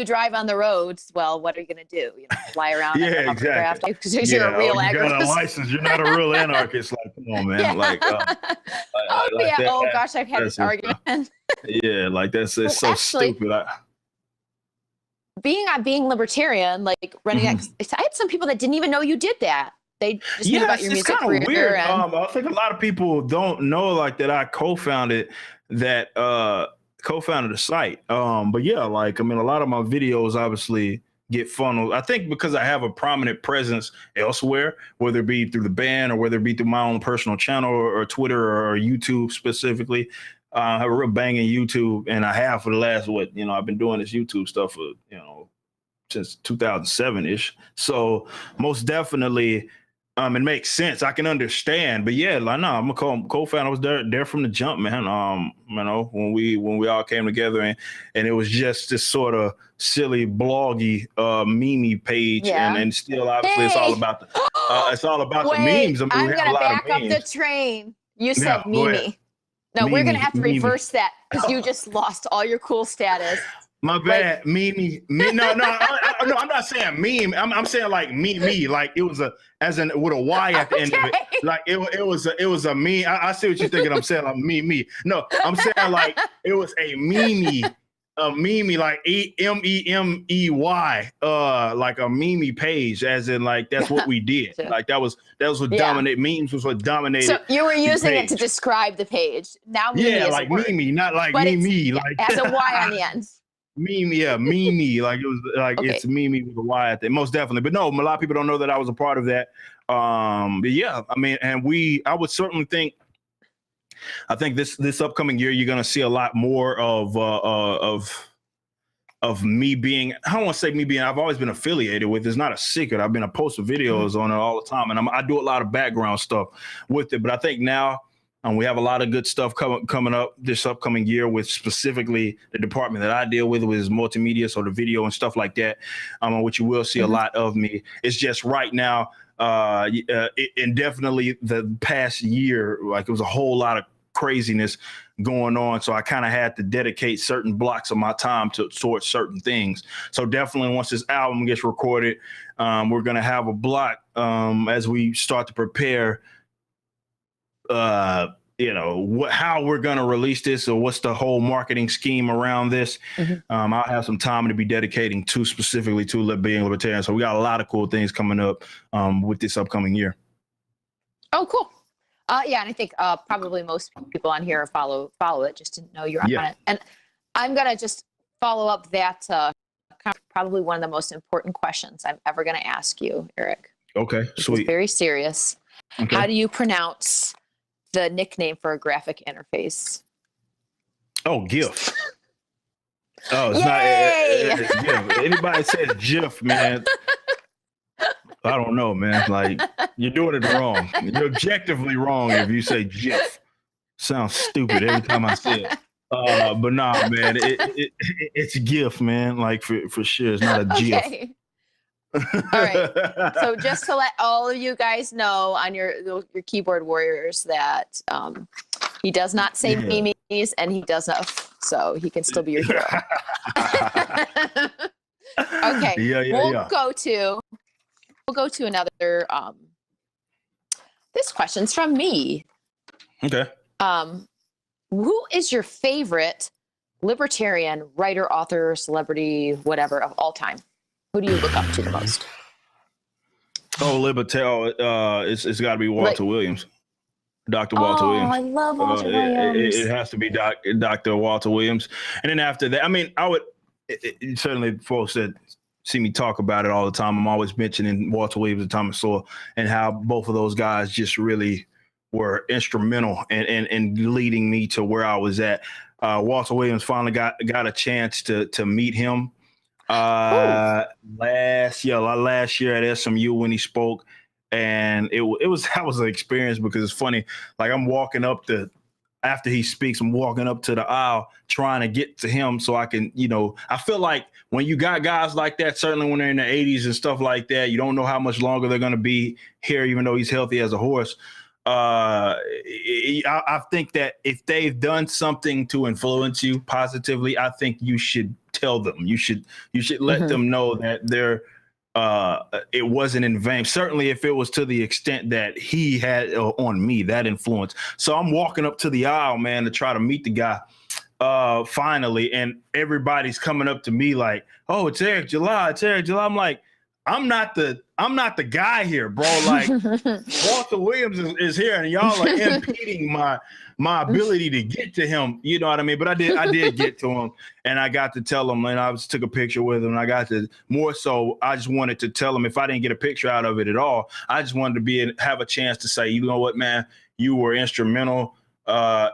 drive on the roads. Well, what are you going to do? Fly around? Exactly. Because you're a real anarchist. You got a license. You're not a real anarchist. Like, come on, man. Gosh, I've had this argument. That's so actually, stupid. Being libertarian, like running, I had some people that didn't even know you did that. They just knew about your music career. It's kind of weird. I think a lot of people don't know that I co-founded the site. But yeah, a lot of my videos obviously get funneled. I think because I have a prominent presence elsewhere, whether it be through the band or whether it be through my own personal channel or Twitter or YouTube specifically. I have a real banging YouTube, and I have for the last, I've been doing this YouTube stuff for, since 2007-ish. So most definitely, it makes sense. I can understand, but yeah, I'm a co-founder. I was there from the jump, man. When we all came together, and it was just this sort of silly bloggy meme page, and still obviously it's all about the memes. I'm gonna back up the train. You said meme. No, we're going to have to reverse that, because you just lost all your cool status. My bad. Meme. No, I'm not saying meme. I'm saying like me. Like it was with a Y at the end of it. Like it was a meme. I see what you're thinking. I'm saying like me. No, I'm saying like it was a meme. Like MEMEY, like a meme page, as in like that's what we did. Like that was what dominated memes was what dominated. So you were using it to describe the page. Now meme is like a word, meme, not like me. Like it has a Y on the end. Mimi, yeah, Mimi. Like it was like Okay. it's Mimi with a Y at the most definitely. But no, a lot of people don't know that I was a part of that. But yeah, I mean, and I would certainly think. I think this upcoming year you're gonna see a lot more of me being. I don't want to say me being. I've always been affiliated with. It's not a secret. I've been posting videos on it all the time, and I do a lot of background stuff with it. But I think now. We have a lot of good stuff coming up this upcoming year with specifically the department that I deal with is multimedia, so the video and stuff like that, which you will see a lot of me. It's just right now, and definitely the past year, like it was a whole lot of craziness going on. So I kind of had to dedicate certain blocks of my time towards certain things. So definitely once this album gets recorded, we're going to have a block as we start to prepare how we're going to release this or what's the whole marketing scheme around this. I'll have some time to be dedicating specifically to being libertarian. So we got a lot of cool things coming up with this upcoming year. Oh, cool. Yeah. And I think probably most people on here follow it just to know you're on it. And I'm going to just follow up that probably one of the most important questions I'm ever going to ask you, Eric. Okay. Sweet. It's very serious. Okay. How do you pronounce the nickname for a graphic interface? Oh, GIF. Oh, it's not GIF. Anybody says GIF, man, I don't know, man. Like, you're doing it wrong. You're objectively wrong if you say GIF. Sounds stupid every time I say it. But nah, man, it's GIF, man. Like, for sure. It's not a GIF. Okay. All right. So just to let all of you guys know on your keyboard warriors that he does not say memes and he does not, so he can still be your hero. Okay. We'll go to another. This question's from me. Okay. Who is your favorite libertarian writer, author, celebrity, whatever of all time? Who do you look up to the most? Oh, libertarian. It's got to be Walter Williams. Dr. Walter Williams. Oh, I love Walter Williams. It has to be Dr. Walter Williams. And then after that, I mean, I would certainly folks that see me talk about it all the time. I'm always mentioning Walter Williams and Thomas Sowell and how both of those guys just really were instrumental in leading me to where I was at. Walter Williams finally got a chance to meet him last year at SMU when he spoke, and that was an experience because it's funny. Like I'm walking up after he speaks, I'm walking up to the aisle trying to get to him so I can, I feel like when you got guys like that, certainly when they're in their 80s and stuff like that, you don't know how much longer they're going to be here, even though he's healthy as a horse. I think that if they've done something to influence you positively, I think you should tell them. You should let them know that it wasn't in vain. Certainly, if it was to the extent that he had on me, that influence. So I'm walking up to the aisle, man, to try to meet the guy. Finally, and everybody's coming up to me like, "Oh, it's Eric July. It's Eric July." I'm like, I'm not the guy here, bro. Like Walter Williams is here, and y'all are impeding my ability to get to him. You know what I mean? But I did get to him, and I got to tell him, and I took a picture with him. And I got to more so. I just wanted to tell him if I didn't get a picture out of it at all, I just wanted to have a chance to say, you know what, man, you were instrumental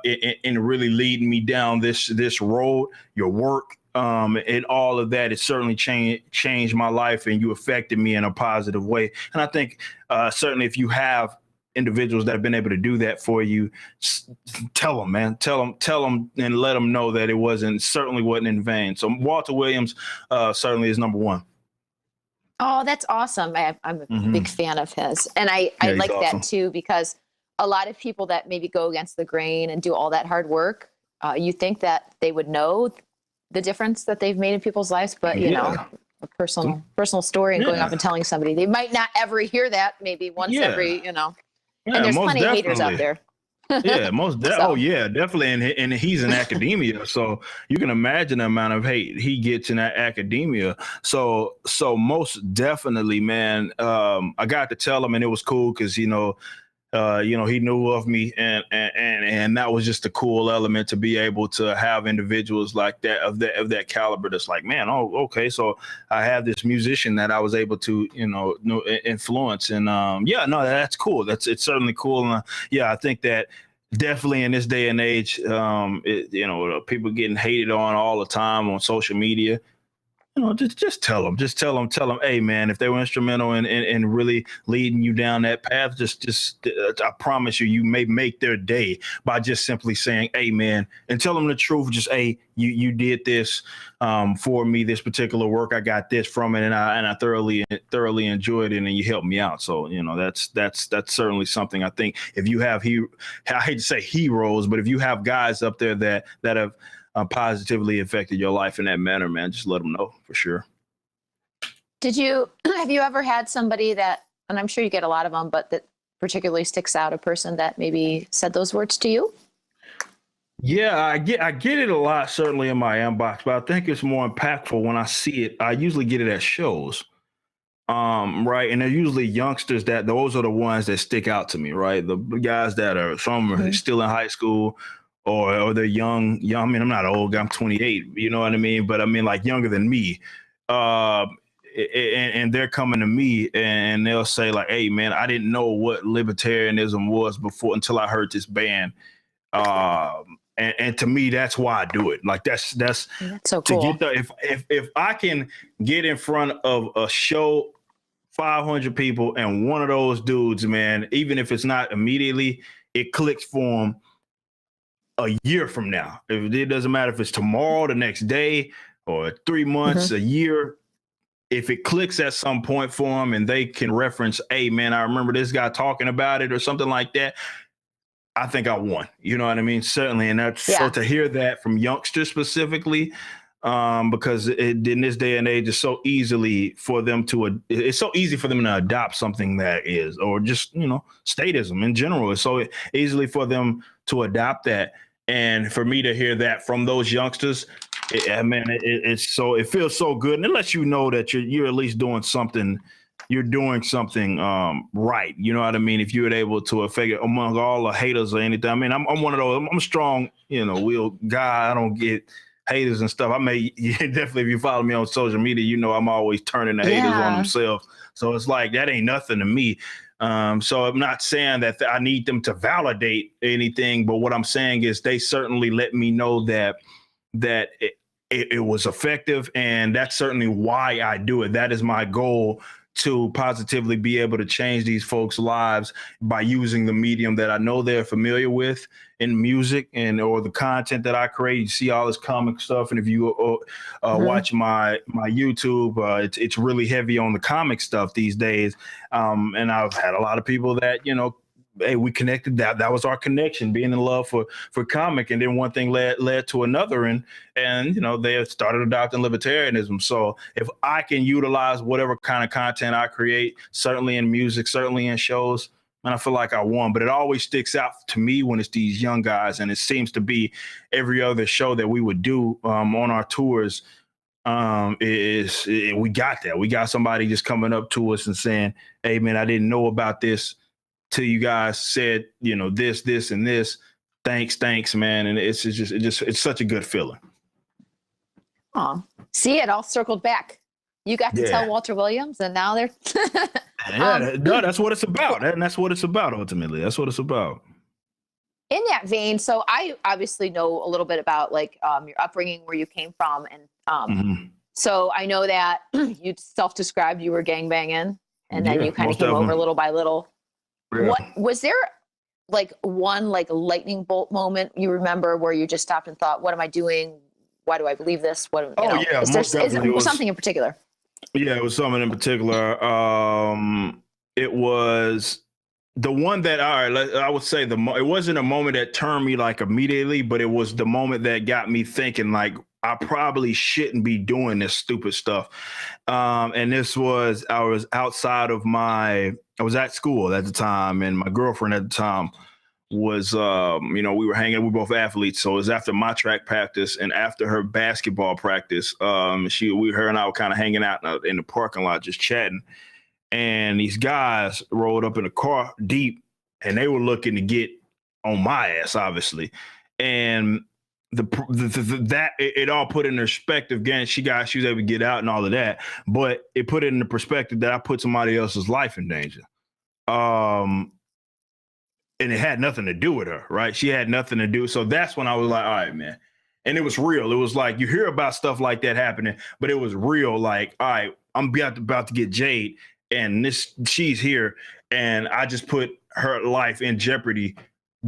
in really leading me down this road. Your work. And all of that, it certainly changed my life, and you affected me in a positive way. And I think certainly if you have individuals that have been able to do that for you, tell them, man, tell them and let them know that it certainly wasn't in vain. So Walter Williams certainly is number one. Oh, that's awesome. I'm a big fan of his. And I like awesome. That too, because a lot of people that maybe go against the grain and do all that hard work, you think that they would know the difference that they've made in people's lives, but a personal story and going up and telling somebody, they might not ever hear that maybe once every, and there's plenty of haters out there. Yeah, definitely. And he's in academia. So you can imagine the amount of hate he gets in that academia. So most definitely, man, I got to tell him, and it was cool because, he knew of me, and that was just a cool element to be able to have individuals like that of that caliber. That's like, man, oh, okay, so I have this musician that I was able to, influence, and that's cool. It's certainly cool, and I think that definitely in this day and age, people getting hated on all the time on social media. Just tell them, hey man, if they were instrumental in really leading you down that path, I promise you may make their day by just simply saying, hey man, and tell them the truth. Just, hey, you did this for me, this particular work. I got this from it, and I thoroughly enjoyed it, and you helped me out. So that's certainly something. I think if you have I hate to say heroes, but if you have guys up there that have positively affected your life in that manner, man, just let them know for sure. Have you ever had somebody that, and I'm sure you get a lot of them, but that particularly sticks out, a person that maybe said those words to you? Yeah, I get it a lot, certainly in my inbox, but I think it's more impactful when I see it. I usually get it at shows. Right. And they're usually youngsters those are the ones that stick out to me, right? The guys that are still in high school, or they're young. I mean, I'm not old. I'm 28. You know what I mean? But I mean, like younger than me. And they're coming to me and they'll say like, "Hey, man, I didn't know what libertarianism was until I heard this band." And to me, that's why I do it. Like that's so cool. To get if I can get in front of a show, 500 people, and one of those dudes, man, even if it's not immediately, it clicks for them. A year from now, it doesn't matter if it's tomorrow, the next day, or 3 months, a year, if it clicks at some point for them and they can reference, hey man, I remember this guy talking about it or something like that, I think I won. You know what I mean? Certainly. And that's so to hear that from youngsters specifically, because in this day and age, it's so easy for them to adopt something that is, or just, statism in general. It's so easily for them to adopt that. And for me to hear that from those youngsters, it feels so good. And it lets you know that you're at least doing something. You're doing something right. You know what I mean? If you're able to affect it among all the haters or anything. I mean, I'm one of those. I'm a strong, will guy. I don't get haters and stuff. Definitely, if you follow me on social media, I'm always turning the haters on themselves. So it's like that ain't nothing to me. So I'm not saying that I need them to validate anything, but what I'm saying is they certainly let me know that it was effective, and that's certainly why I do it. That is my goal, to positively be able to change these folks' lives by using the medium that I know they're familiar with in music or the content that I create. You see all this comic stuff, and if you watch my YouTube, it's really heavy on the comic stuff these days. And I've had a lot of people that, hey, we connected. That was our connection, being in love for comic, and then one thing led to another, and they started adopting libertarianism. So if I can utilize whatever kind of content I create, certainly in music, certainly in shows, and I feel like I won. But it always sticks out to me when it's these young guys, and it seems to be every other show that we would do on our tours. We got that. We got somebody just coming up to us and saying, "Hey, man, I didn't know about this till you guys said, this, and this. Thanks, man." And it's such a good feeling. Oh, see, it all circled back. You got to tell Walter Williams, and now they're. That's what it's about. And that's what it's about, ultimately. That's what it's about. In that vein, so I obviously know a little bit about your upbringing, where you came from. And so I know that you self-described you were gangbanging, and then you kind of came over little by little. Yeah. What was there one lightning bolt moment you remember where you just stopped and thought, what am I doing? Why do I believe this? Is there something in particular? Yeah, it was something in particular. It was the one that, I would say it wasn't a moment that turned me immediately, but it was the moment that got me thinking I probably shouldn't be doing this stupid stuff. And this was, I was at school at the time, and my girlfriend at the time was, we were hanging, we were both athletes. So it was after my track practice and after her basketball practice. Her and I were kind of hanging out in the parking lot, just chatting. And these guys rolled up in a car deep, and they were looking to get on my ass, obviously. And that it all put in perspective. Again, she was able to get out and all of that, but it put it in the perspective that I put somebody else's life in danger. And it had nothing to do with her, right? She had nothing to do. So that's when I was like, all right, man. And it was real. It was like, you hear about stuff like that happening, but it was real. Like, all right, I'm about to get Jade, and she's here, and I just put her life in jeopardy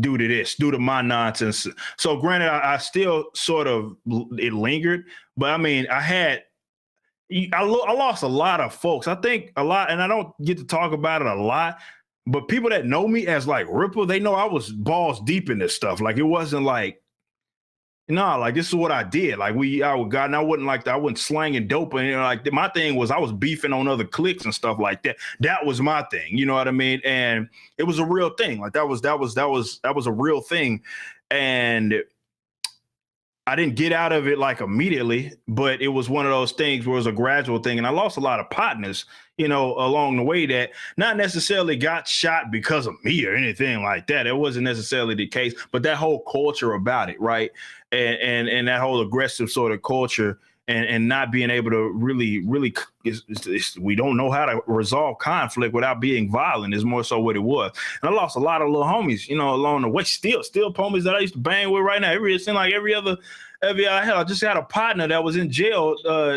due to my nonsense. So granted, I still sort of, it lingered, but I mean, I lost a lot of folks. I think a lot, and I don't get to talk about it a lot, but people that know me as like Ripple, they know I was balls deep in this stuff. Like, it wasn't like, no, like, this is what I did. Like, I wasn't slanging dope. And, like, my thing was I was beefing on other cliques and stuff like that. That was my thing. You know what I mean? And it was a real thing. Like, that was a real thing. And I didn't get out of it like immediately, but it was one of those things where it was a gradual thing. And I lost a lot of partners, along the way that not necessarily got shot because of me or anything like that. It wasn't necessarily the case, but that whole culture about it, right? And that whole aggressive sort of culture and not being able to really, we don't know how to resolve conflict without being violent is more so what it was. And I lost a lot of little homies, along the way, still homies that I used to bang with right now. It seemed like every other I just had a partner that was in jail, I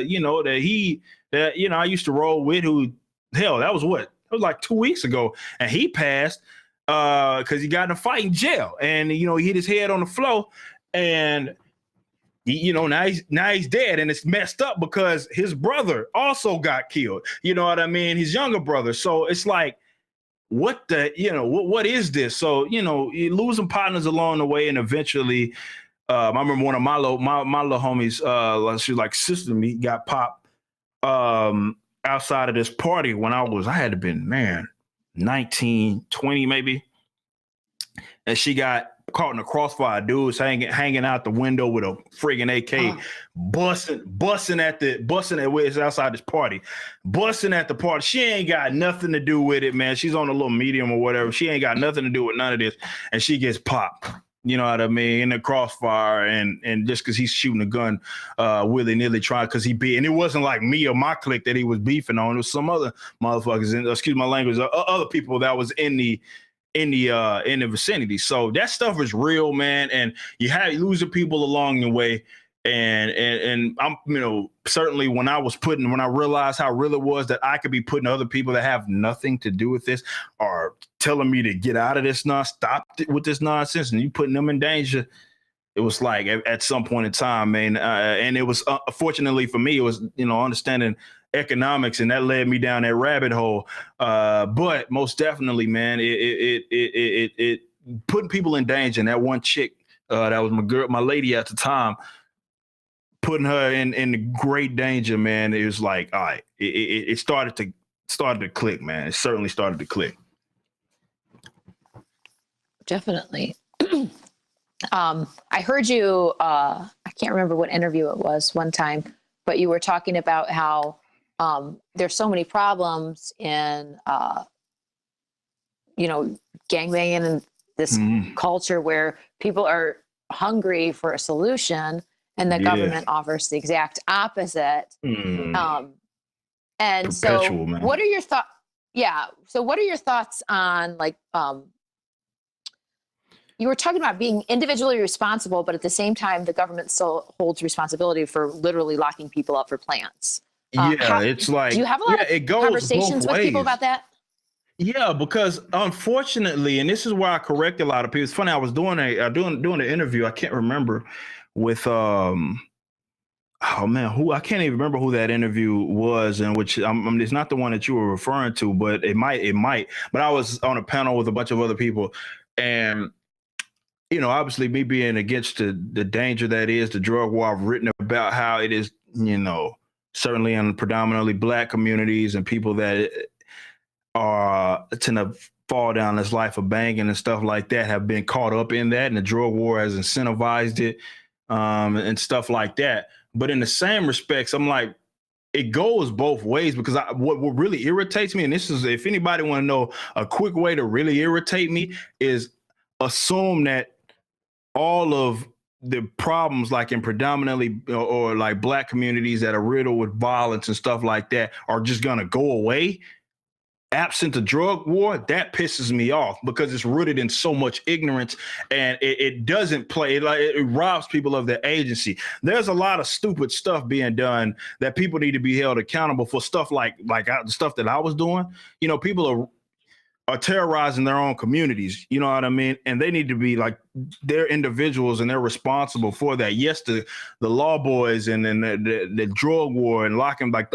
used to roll with, who, hell, that was like 2 weeks ago. And he passed because he got in a fight in jail, and, he hit his head on the floor, and now he's dead, and it's messed up because his brother also got killed. You know what I mean? His younger brother. So it's like, what what is this? So, you're losing partners along the way, and eventually, I remember one of my little homies, she was like sister to me, got popped outside of this party when I had to been 19, 20 maybe, and she got caught in a crossfire. Dudes hanging out the window with a friggin' AK, busting at where it's outside this party, busting at the party. She ain't got nothing to do with it, man. She's on a little medium or whatever. She ain't got nothing to do with none of this, and she gets popped. You know what I mean? In the crossfire, and just because he's shooting a gun willy-nilly, and it wasn't like me or my clique that he was beefing on. It was some other motherfuckers, excuse my language, other people that was in the vicinity. So that stuff is real, man. And you losing people along the way. And I'm, certainly when I realized how real it was that I could be putting other people that have nothing to do with this or telling me to get out of this stop with this nonsense, and you putting them in danger. It was like at some point in time, man. And it was, fortunately for me, it was, understanding economics, and that led me down that rabbit hole. But most definitely, man, it putting people in danger. And that one chick, that was my lady at the time, putting her in great danger, man. It was like, all right, it started to click, man. It certainly started to click. Definitely. I heard you, I can't remember what interview it was one time, but you were talking about how there's so many problems in, gangbanging and this culture where people are hungry for a solution, and the government offers the exact opposite. And perpetual, so man. What are your thoughts? Yeah. So what are your thoughts on, like, you were talking about being individually responsible, but at the same time, the government still holds responsibility for literally locking people up for plants. It's like, do you have a lot of conversations with people about that? Yeah, because unfortunately, and this is why I correct a lot of people. It's funny. I was doing an interview. I can't remember with I can't even remember who that interview was, and which it's not the one that you were referring to, but it might. But I was on a panel with a bunch of other people, and obviously me being against the danger that is the drug war, I've written about how it is, certainly in predominantly Black communities and people that tend to fall down this life of banging and stuff like that have been caught up in that, and the drug war has incentivized it, and stuff like that. But in the same respects, I'm like, it goes both ways, because what really irritates me, and this is, if anybody want to know a quick way to really irritate me, is assume that all of the problems, like in predominantly or like Black communities that are riddled with violence and stuff like that, are just gonna go away absent the drug war. That pisses me off, because it's rooted in so much ignorance, and it doesn't play, it robs people of their agency. There's a lot of stupid stuff being done that people need to be held accountable for. Stuff like the stuff that I was doing. You know, people are terrorizing their own communities, you know what I mean? And they need to be like, they're individuals and they're responsible for that. Yes, the law boys and then the drug war and locking, like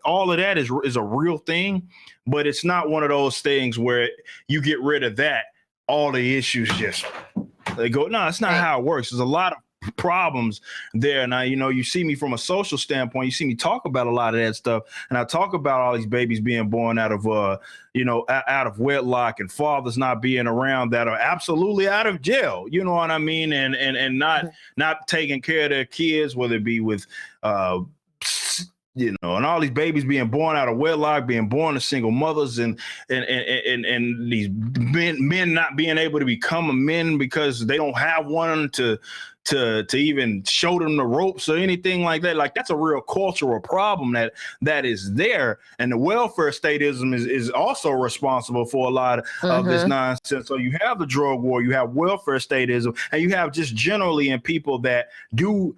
all of that is a real thing, but it's not one of those things where you get rid of that, all the issues just, they go, no, it's not how it works. There's a lot of problems there. Now, you know, you see me from a social standpoint, you see me talk about a lot of that stuff, and I talk about all these babies being born out of out of wedlock, and fathers not being around that are absolutely out of jail, you know what I mean, and not taking care of their kids, whether it be with you know, and all these babies being born out of wedlock, being born to single mothers, and these men not being able to become men because they don't have one to even show them the ropes or anything like that. Like, that's a real cultural problem that is there. And the welfare statism is also responsible for a lot of this nonsense. So you have the drug war, you have welfare statism, and you have just generally in people that do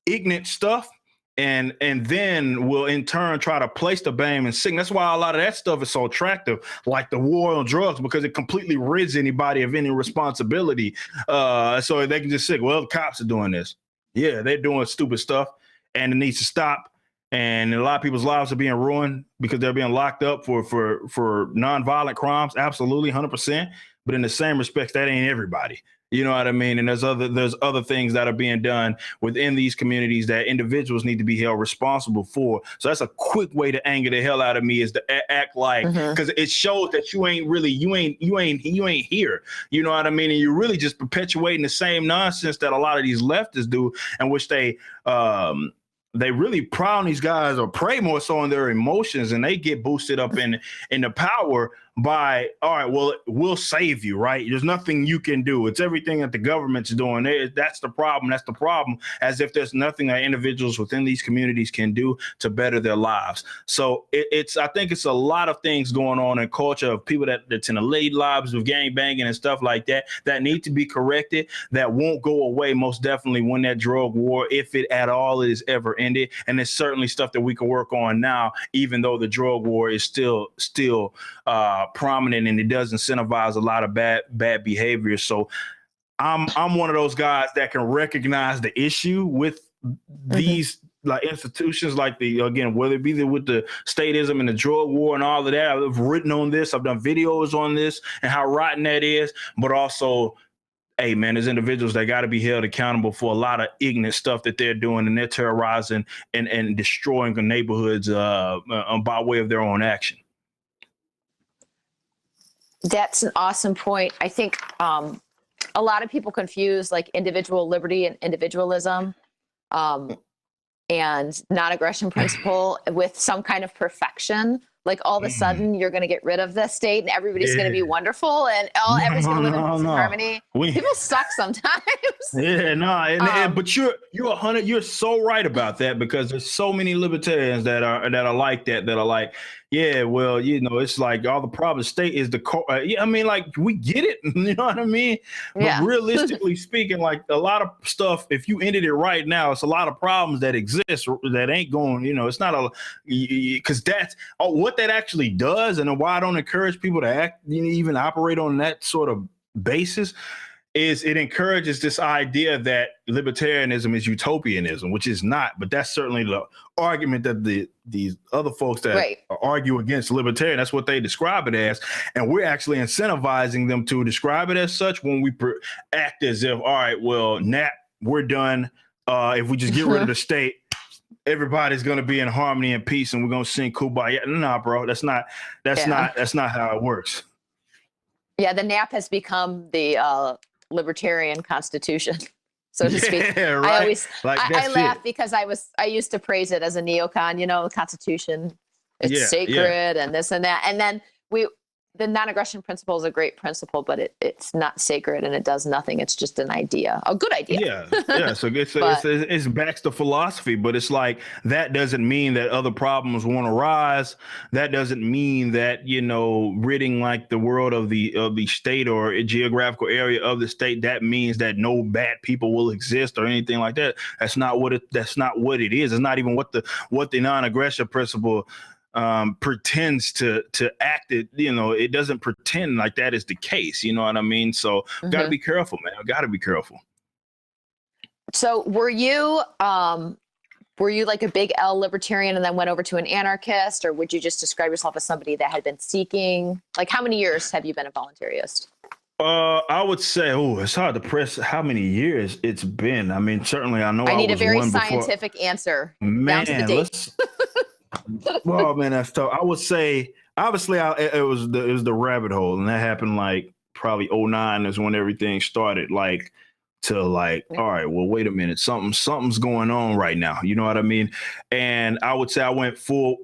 ignorant stuff, and then will in turn try to place the blame and sing. That's why a lot of that stuff is so attractive, like the war on drugs, because it completely rids anybody of any responsibility. So they can just say, well, the cops are doing this. Yeah, they're doing stupid stuff, and it needs to stop. And a lot of people's lives are being ruined because they're being locked up for nonviolent crimes. Absolutely, 100%. But in the same respect, that ain't everybody. You know what I mean? And there's other things that are being done within these communities that individuals need to be held responsible for. So that's a quick way to anger the hell out of me, is to act like, because it shows that you ain't here. You know what I mean? And you're really just perpetuating the same nonsense that a lot of these leftists do, in which they really prey on these guys, or prey more so on their emotions, and they get boosted up in the power by, all right, well, we'll save you, right? There's nothing you can do. It's everything that the government's doing. That's the problem. That's the problem, as if there's nothing that individuals within these communities can do to better their lives. So I think it's a lot of things going on in culture of people that's in the lead lives of gang banging and stuff like that need to be corrected, that won't go away most definitely when that drug war, if it at all is ever ended. And it's certainly stuff that we can work on now, even though the drug war is still prominent, and it does incentivize a lot of bad behavior. So I'm one of those guys that can recognize the issue with these like institutions, like whether it be with the statism and the drug war and all of that. I've written on this, I've done videos on this and how rotten that is, but also, hey man, there's individuals that got to be held accountable for a lot of ignorant stuff that they're doing, and they're terrorizing and destroying the neighborhoods by way of their own action. That's an awesome point. I think a lot of people confuse like individual liberty and individualism and non-aggression principle with some kind of perfection. Like all of a sudden you're going to get rid of the state and everybody's going to be wonderful and everybody's going to live in peace and harmony. People suck sometimes. But you're so right about that, because there's so many libertarians that are like that are like, yeah, well, you know, it's like all the problem state is the I mean, like, we get it, you know what I mean? But realistically speaking, like a lot of stuff, if you ended it right now, it's a lot of problems that exist that ain't going, you know, it's not because that's what that actually does, and why I don't encourage people to act, even operate on that sort of basis, is it encourages this idea that libertarianism is utopianism, which is not, but that's certainly the argument that these other folks that argue against libertarian, that's what they describe it as. And we're actually incentivizing them to describe it as such when we act as if, all right, well, Nat, we're done. If we just get rid of the state, everybody's going to be in harmony and peace, and we're going to sing Kumbaya. Nah, bro, that's not how it works. Yeah, the NAP has become the libertarian constitution. so to speak. Yeah, right. I always, like, I laugh because I used to praise it as a neocon, the Constitution, it's sacred and this and that. And then the non-aggression principle is a great principle, but it's not sacred and it does nothing. It's just an idea, a good idea. Yeah. So it's backs to philosophy, but it's like that doesn't mean that other problems won't arise. That doesn't mean that ridding like the world of the state or a geographical area of the state. That means that no bad people will exist or anything like that. That's not what it is. It's not even what the non-aggression principle pretends to act it. It doesn't pretend like that is the case. You know what I mean? So got to be careful, man. Got to be careful. So were you like a big L libertarian and then went over to an anarchist, or would you just describe yourself as somebody that had been seeking? Like, how many years have you been a voluntarist? I would say, it's hard to press how many years it's been. I mean, certainly I know I need was a very one scientific before. answer. Man, down to the date. Well, man, that's tough. I would say, obviously, it was the rabbit hole, and that happened like probably 2009 is when everything started. All right, well, wait a minute, something's going on right now. You know what I mean? And I would say I went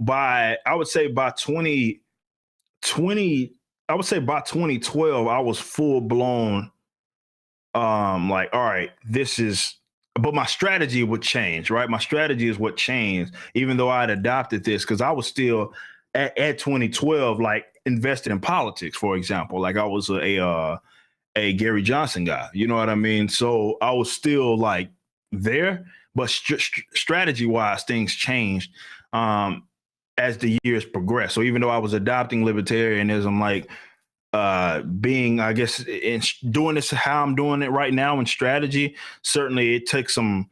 by 2012, I was full blown. All right, this is. But my strategy would change, right? My strategy is what changed, even though I'd adopted this, because I was still at 2012, like invested in politics, for example. Like I was a Gary Johnson guy, you know what I mean? So I was still like there, but strategy wise, things changed as the years progressed. So even though I was adopting libertarianism, like being, I guess, in doing this how I'm doing it right now in strategy, certainly it took some,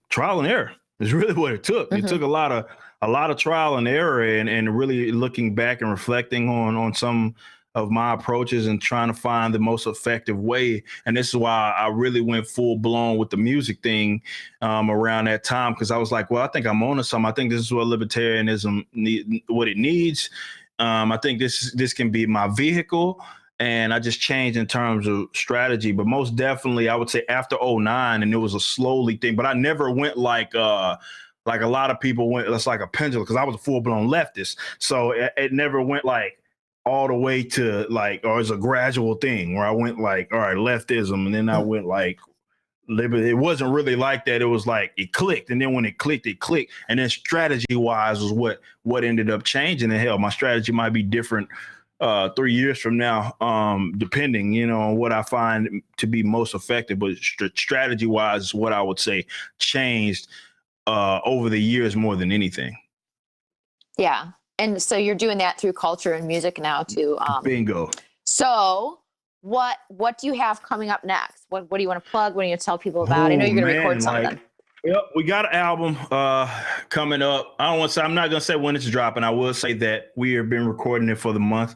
trial and error. Is really what it took. It took a lot of trial and error and really looking back and reflecting on some of my approaches and trying to find the most effective way. And this is why I really went full blown with the music thing around that time, because I was like, well, I think I'm on to something. I think this is what libertarianism what it needs. I think this can be my vehicle, and I just changed in terms of strategy. But most definitely, I would say after 2009, and it was a slowly thing. But I never went like a lot of people went. It's like a pendulum, because I was a full blown leftist, so it never went like all the way to like, or it's a gradual thing where I went like, all right, leftism, and then I went like. It wasn't really like that. It was like it clicked, and then when it clicked, and then strategy wise was what ended up changing. And hell, my strategy might be different 3 years from now, depending, on what I find to be most effective. But strategy wise is what I would say changed over the years more than anything. Yeah, and so you're doing that through culture and music now too. Bingo. So. What do you have coming up next? What do you want to plug? What do you want to tell people about? I know you're going to record something. Yep, we got an album coming up. I'm not going to say when it's dropping. I will say that we have been recording it for the month.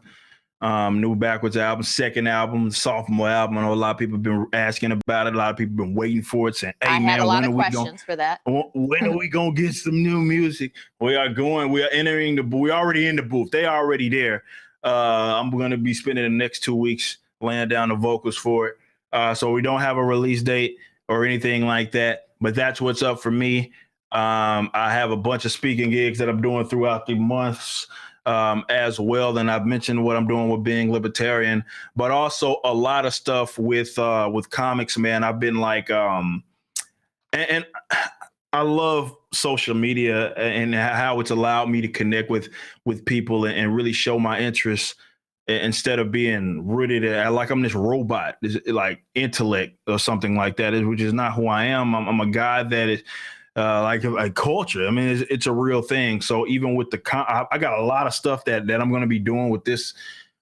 New BackWordz album, second album, sophomore album. I know a lot of people have been asking about it. A lot of people have been waiting for it, saying, hey, I man, had a lot of questions for that. When are we going to get some new music? We are entering the booth. We're already in the booth. They are already there. I'm going to be spending the next 2 weeks laying down the vocals for it. So we don't have a release date or anything like that, but that's what's up for me. I have a bunch of speaking gigs that I'm doing throughout the months as well. And I've mentioned what I'm doing with being libertarian, but also a lot of stuff with comics, man. I've been like, and I love social media and how it's allowed me to connect with people and really show my interests. Instead of being rooted like I'm this robot, like intellect or something like that, which is not who I am. I'm a guy that is like a culture. I mean, it's a real thing. So even with I got a lot of stuff that I'm going to be doing with this,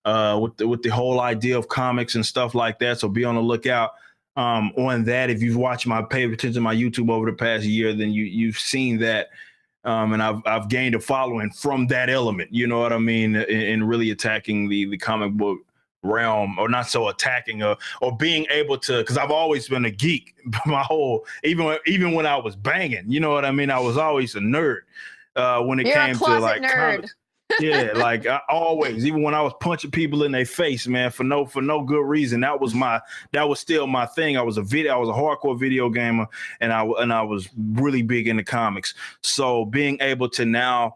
with the whole idea of comics and stuff like that. So be on the lookout on that. If you've paid attention to my YouTube over the past year, then you've seen that. And I've gained a following from that element, you know what I mean, in really attacking the comic book realm, or not so attacking, or being able to, because I've always been a geek, my whole, even when I was banging, you know what I mean, I was always a nerd when it came to like nerd. comics. Yeah, like I always, even when I was punching people in their face, man, for no good reason. That was still my thing. I was a hardcore video gamer, and I was really big into comics. So being able to now,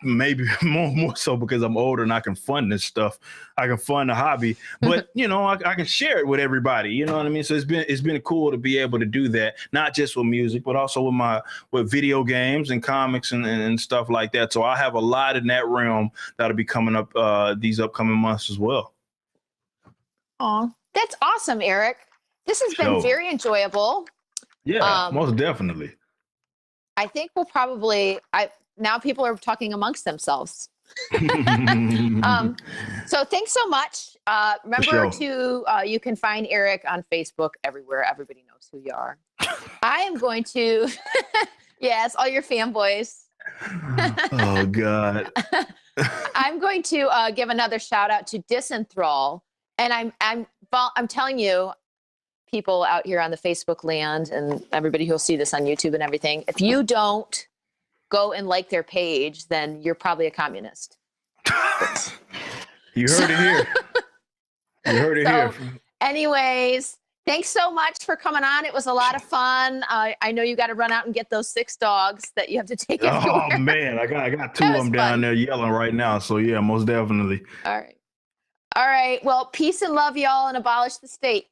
maybe more so because I'm older and I can fund this stuff. I can fund the hobby, but I can share it with everybody. You know what I mean? So it's been cool to be able to do that, not just with music, but also with video games and comics and stuff like that. So I have a lot in that realm that'll be coming up these upcoming months as well. Oh, that's awesome, Eric. This has been very enjoyable. Yeah, most definitely. I think we'll probably now people are talking amongst themselves. So thanks so much. Remember you can find Eric on Facebook everywhere. Everybody knows who you are. I am going to, yes, all your fanboys. Oh God. I'm going to give another shout out to Disenthrall. And I'm telling you, people out here on the Facebook land and everybody who'll see this on YouTube and everything, if you don't go and like their page, then you're probably a communist. You heard it here. You heard it here. Anyways, thanks so much for coming on. It was a lot of fun. I know you got to run out and get those 6 dogs that you have to take everywhere. Oh man, I got 2 of them down there yelling right now. So yeah, most definitely. All right. Well, peace and love, y'all, and abolish the state.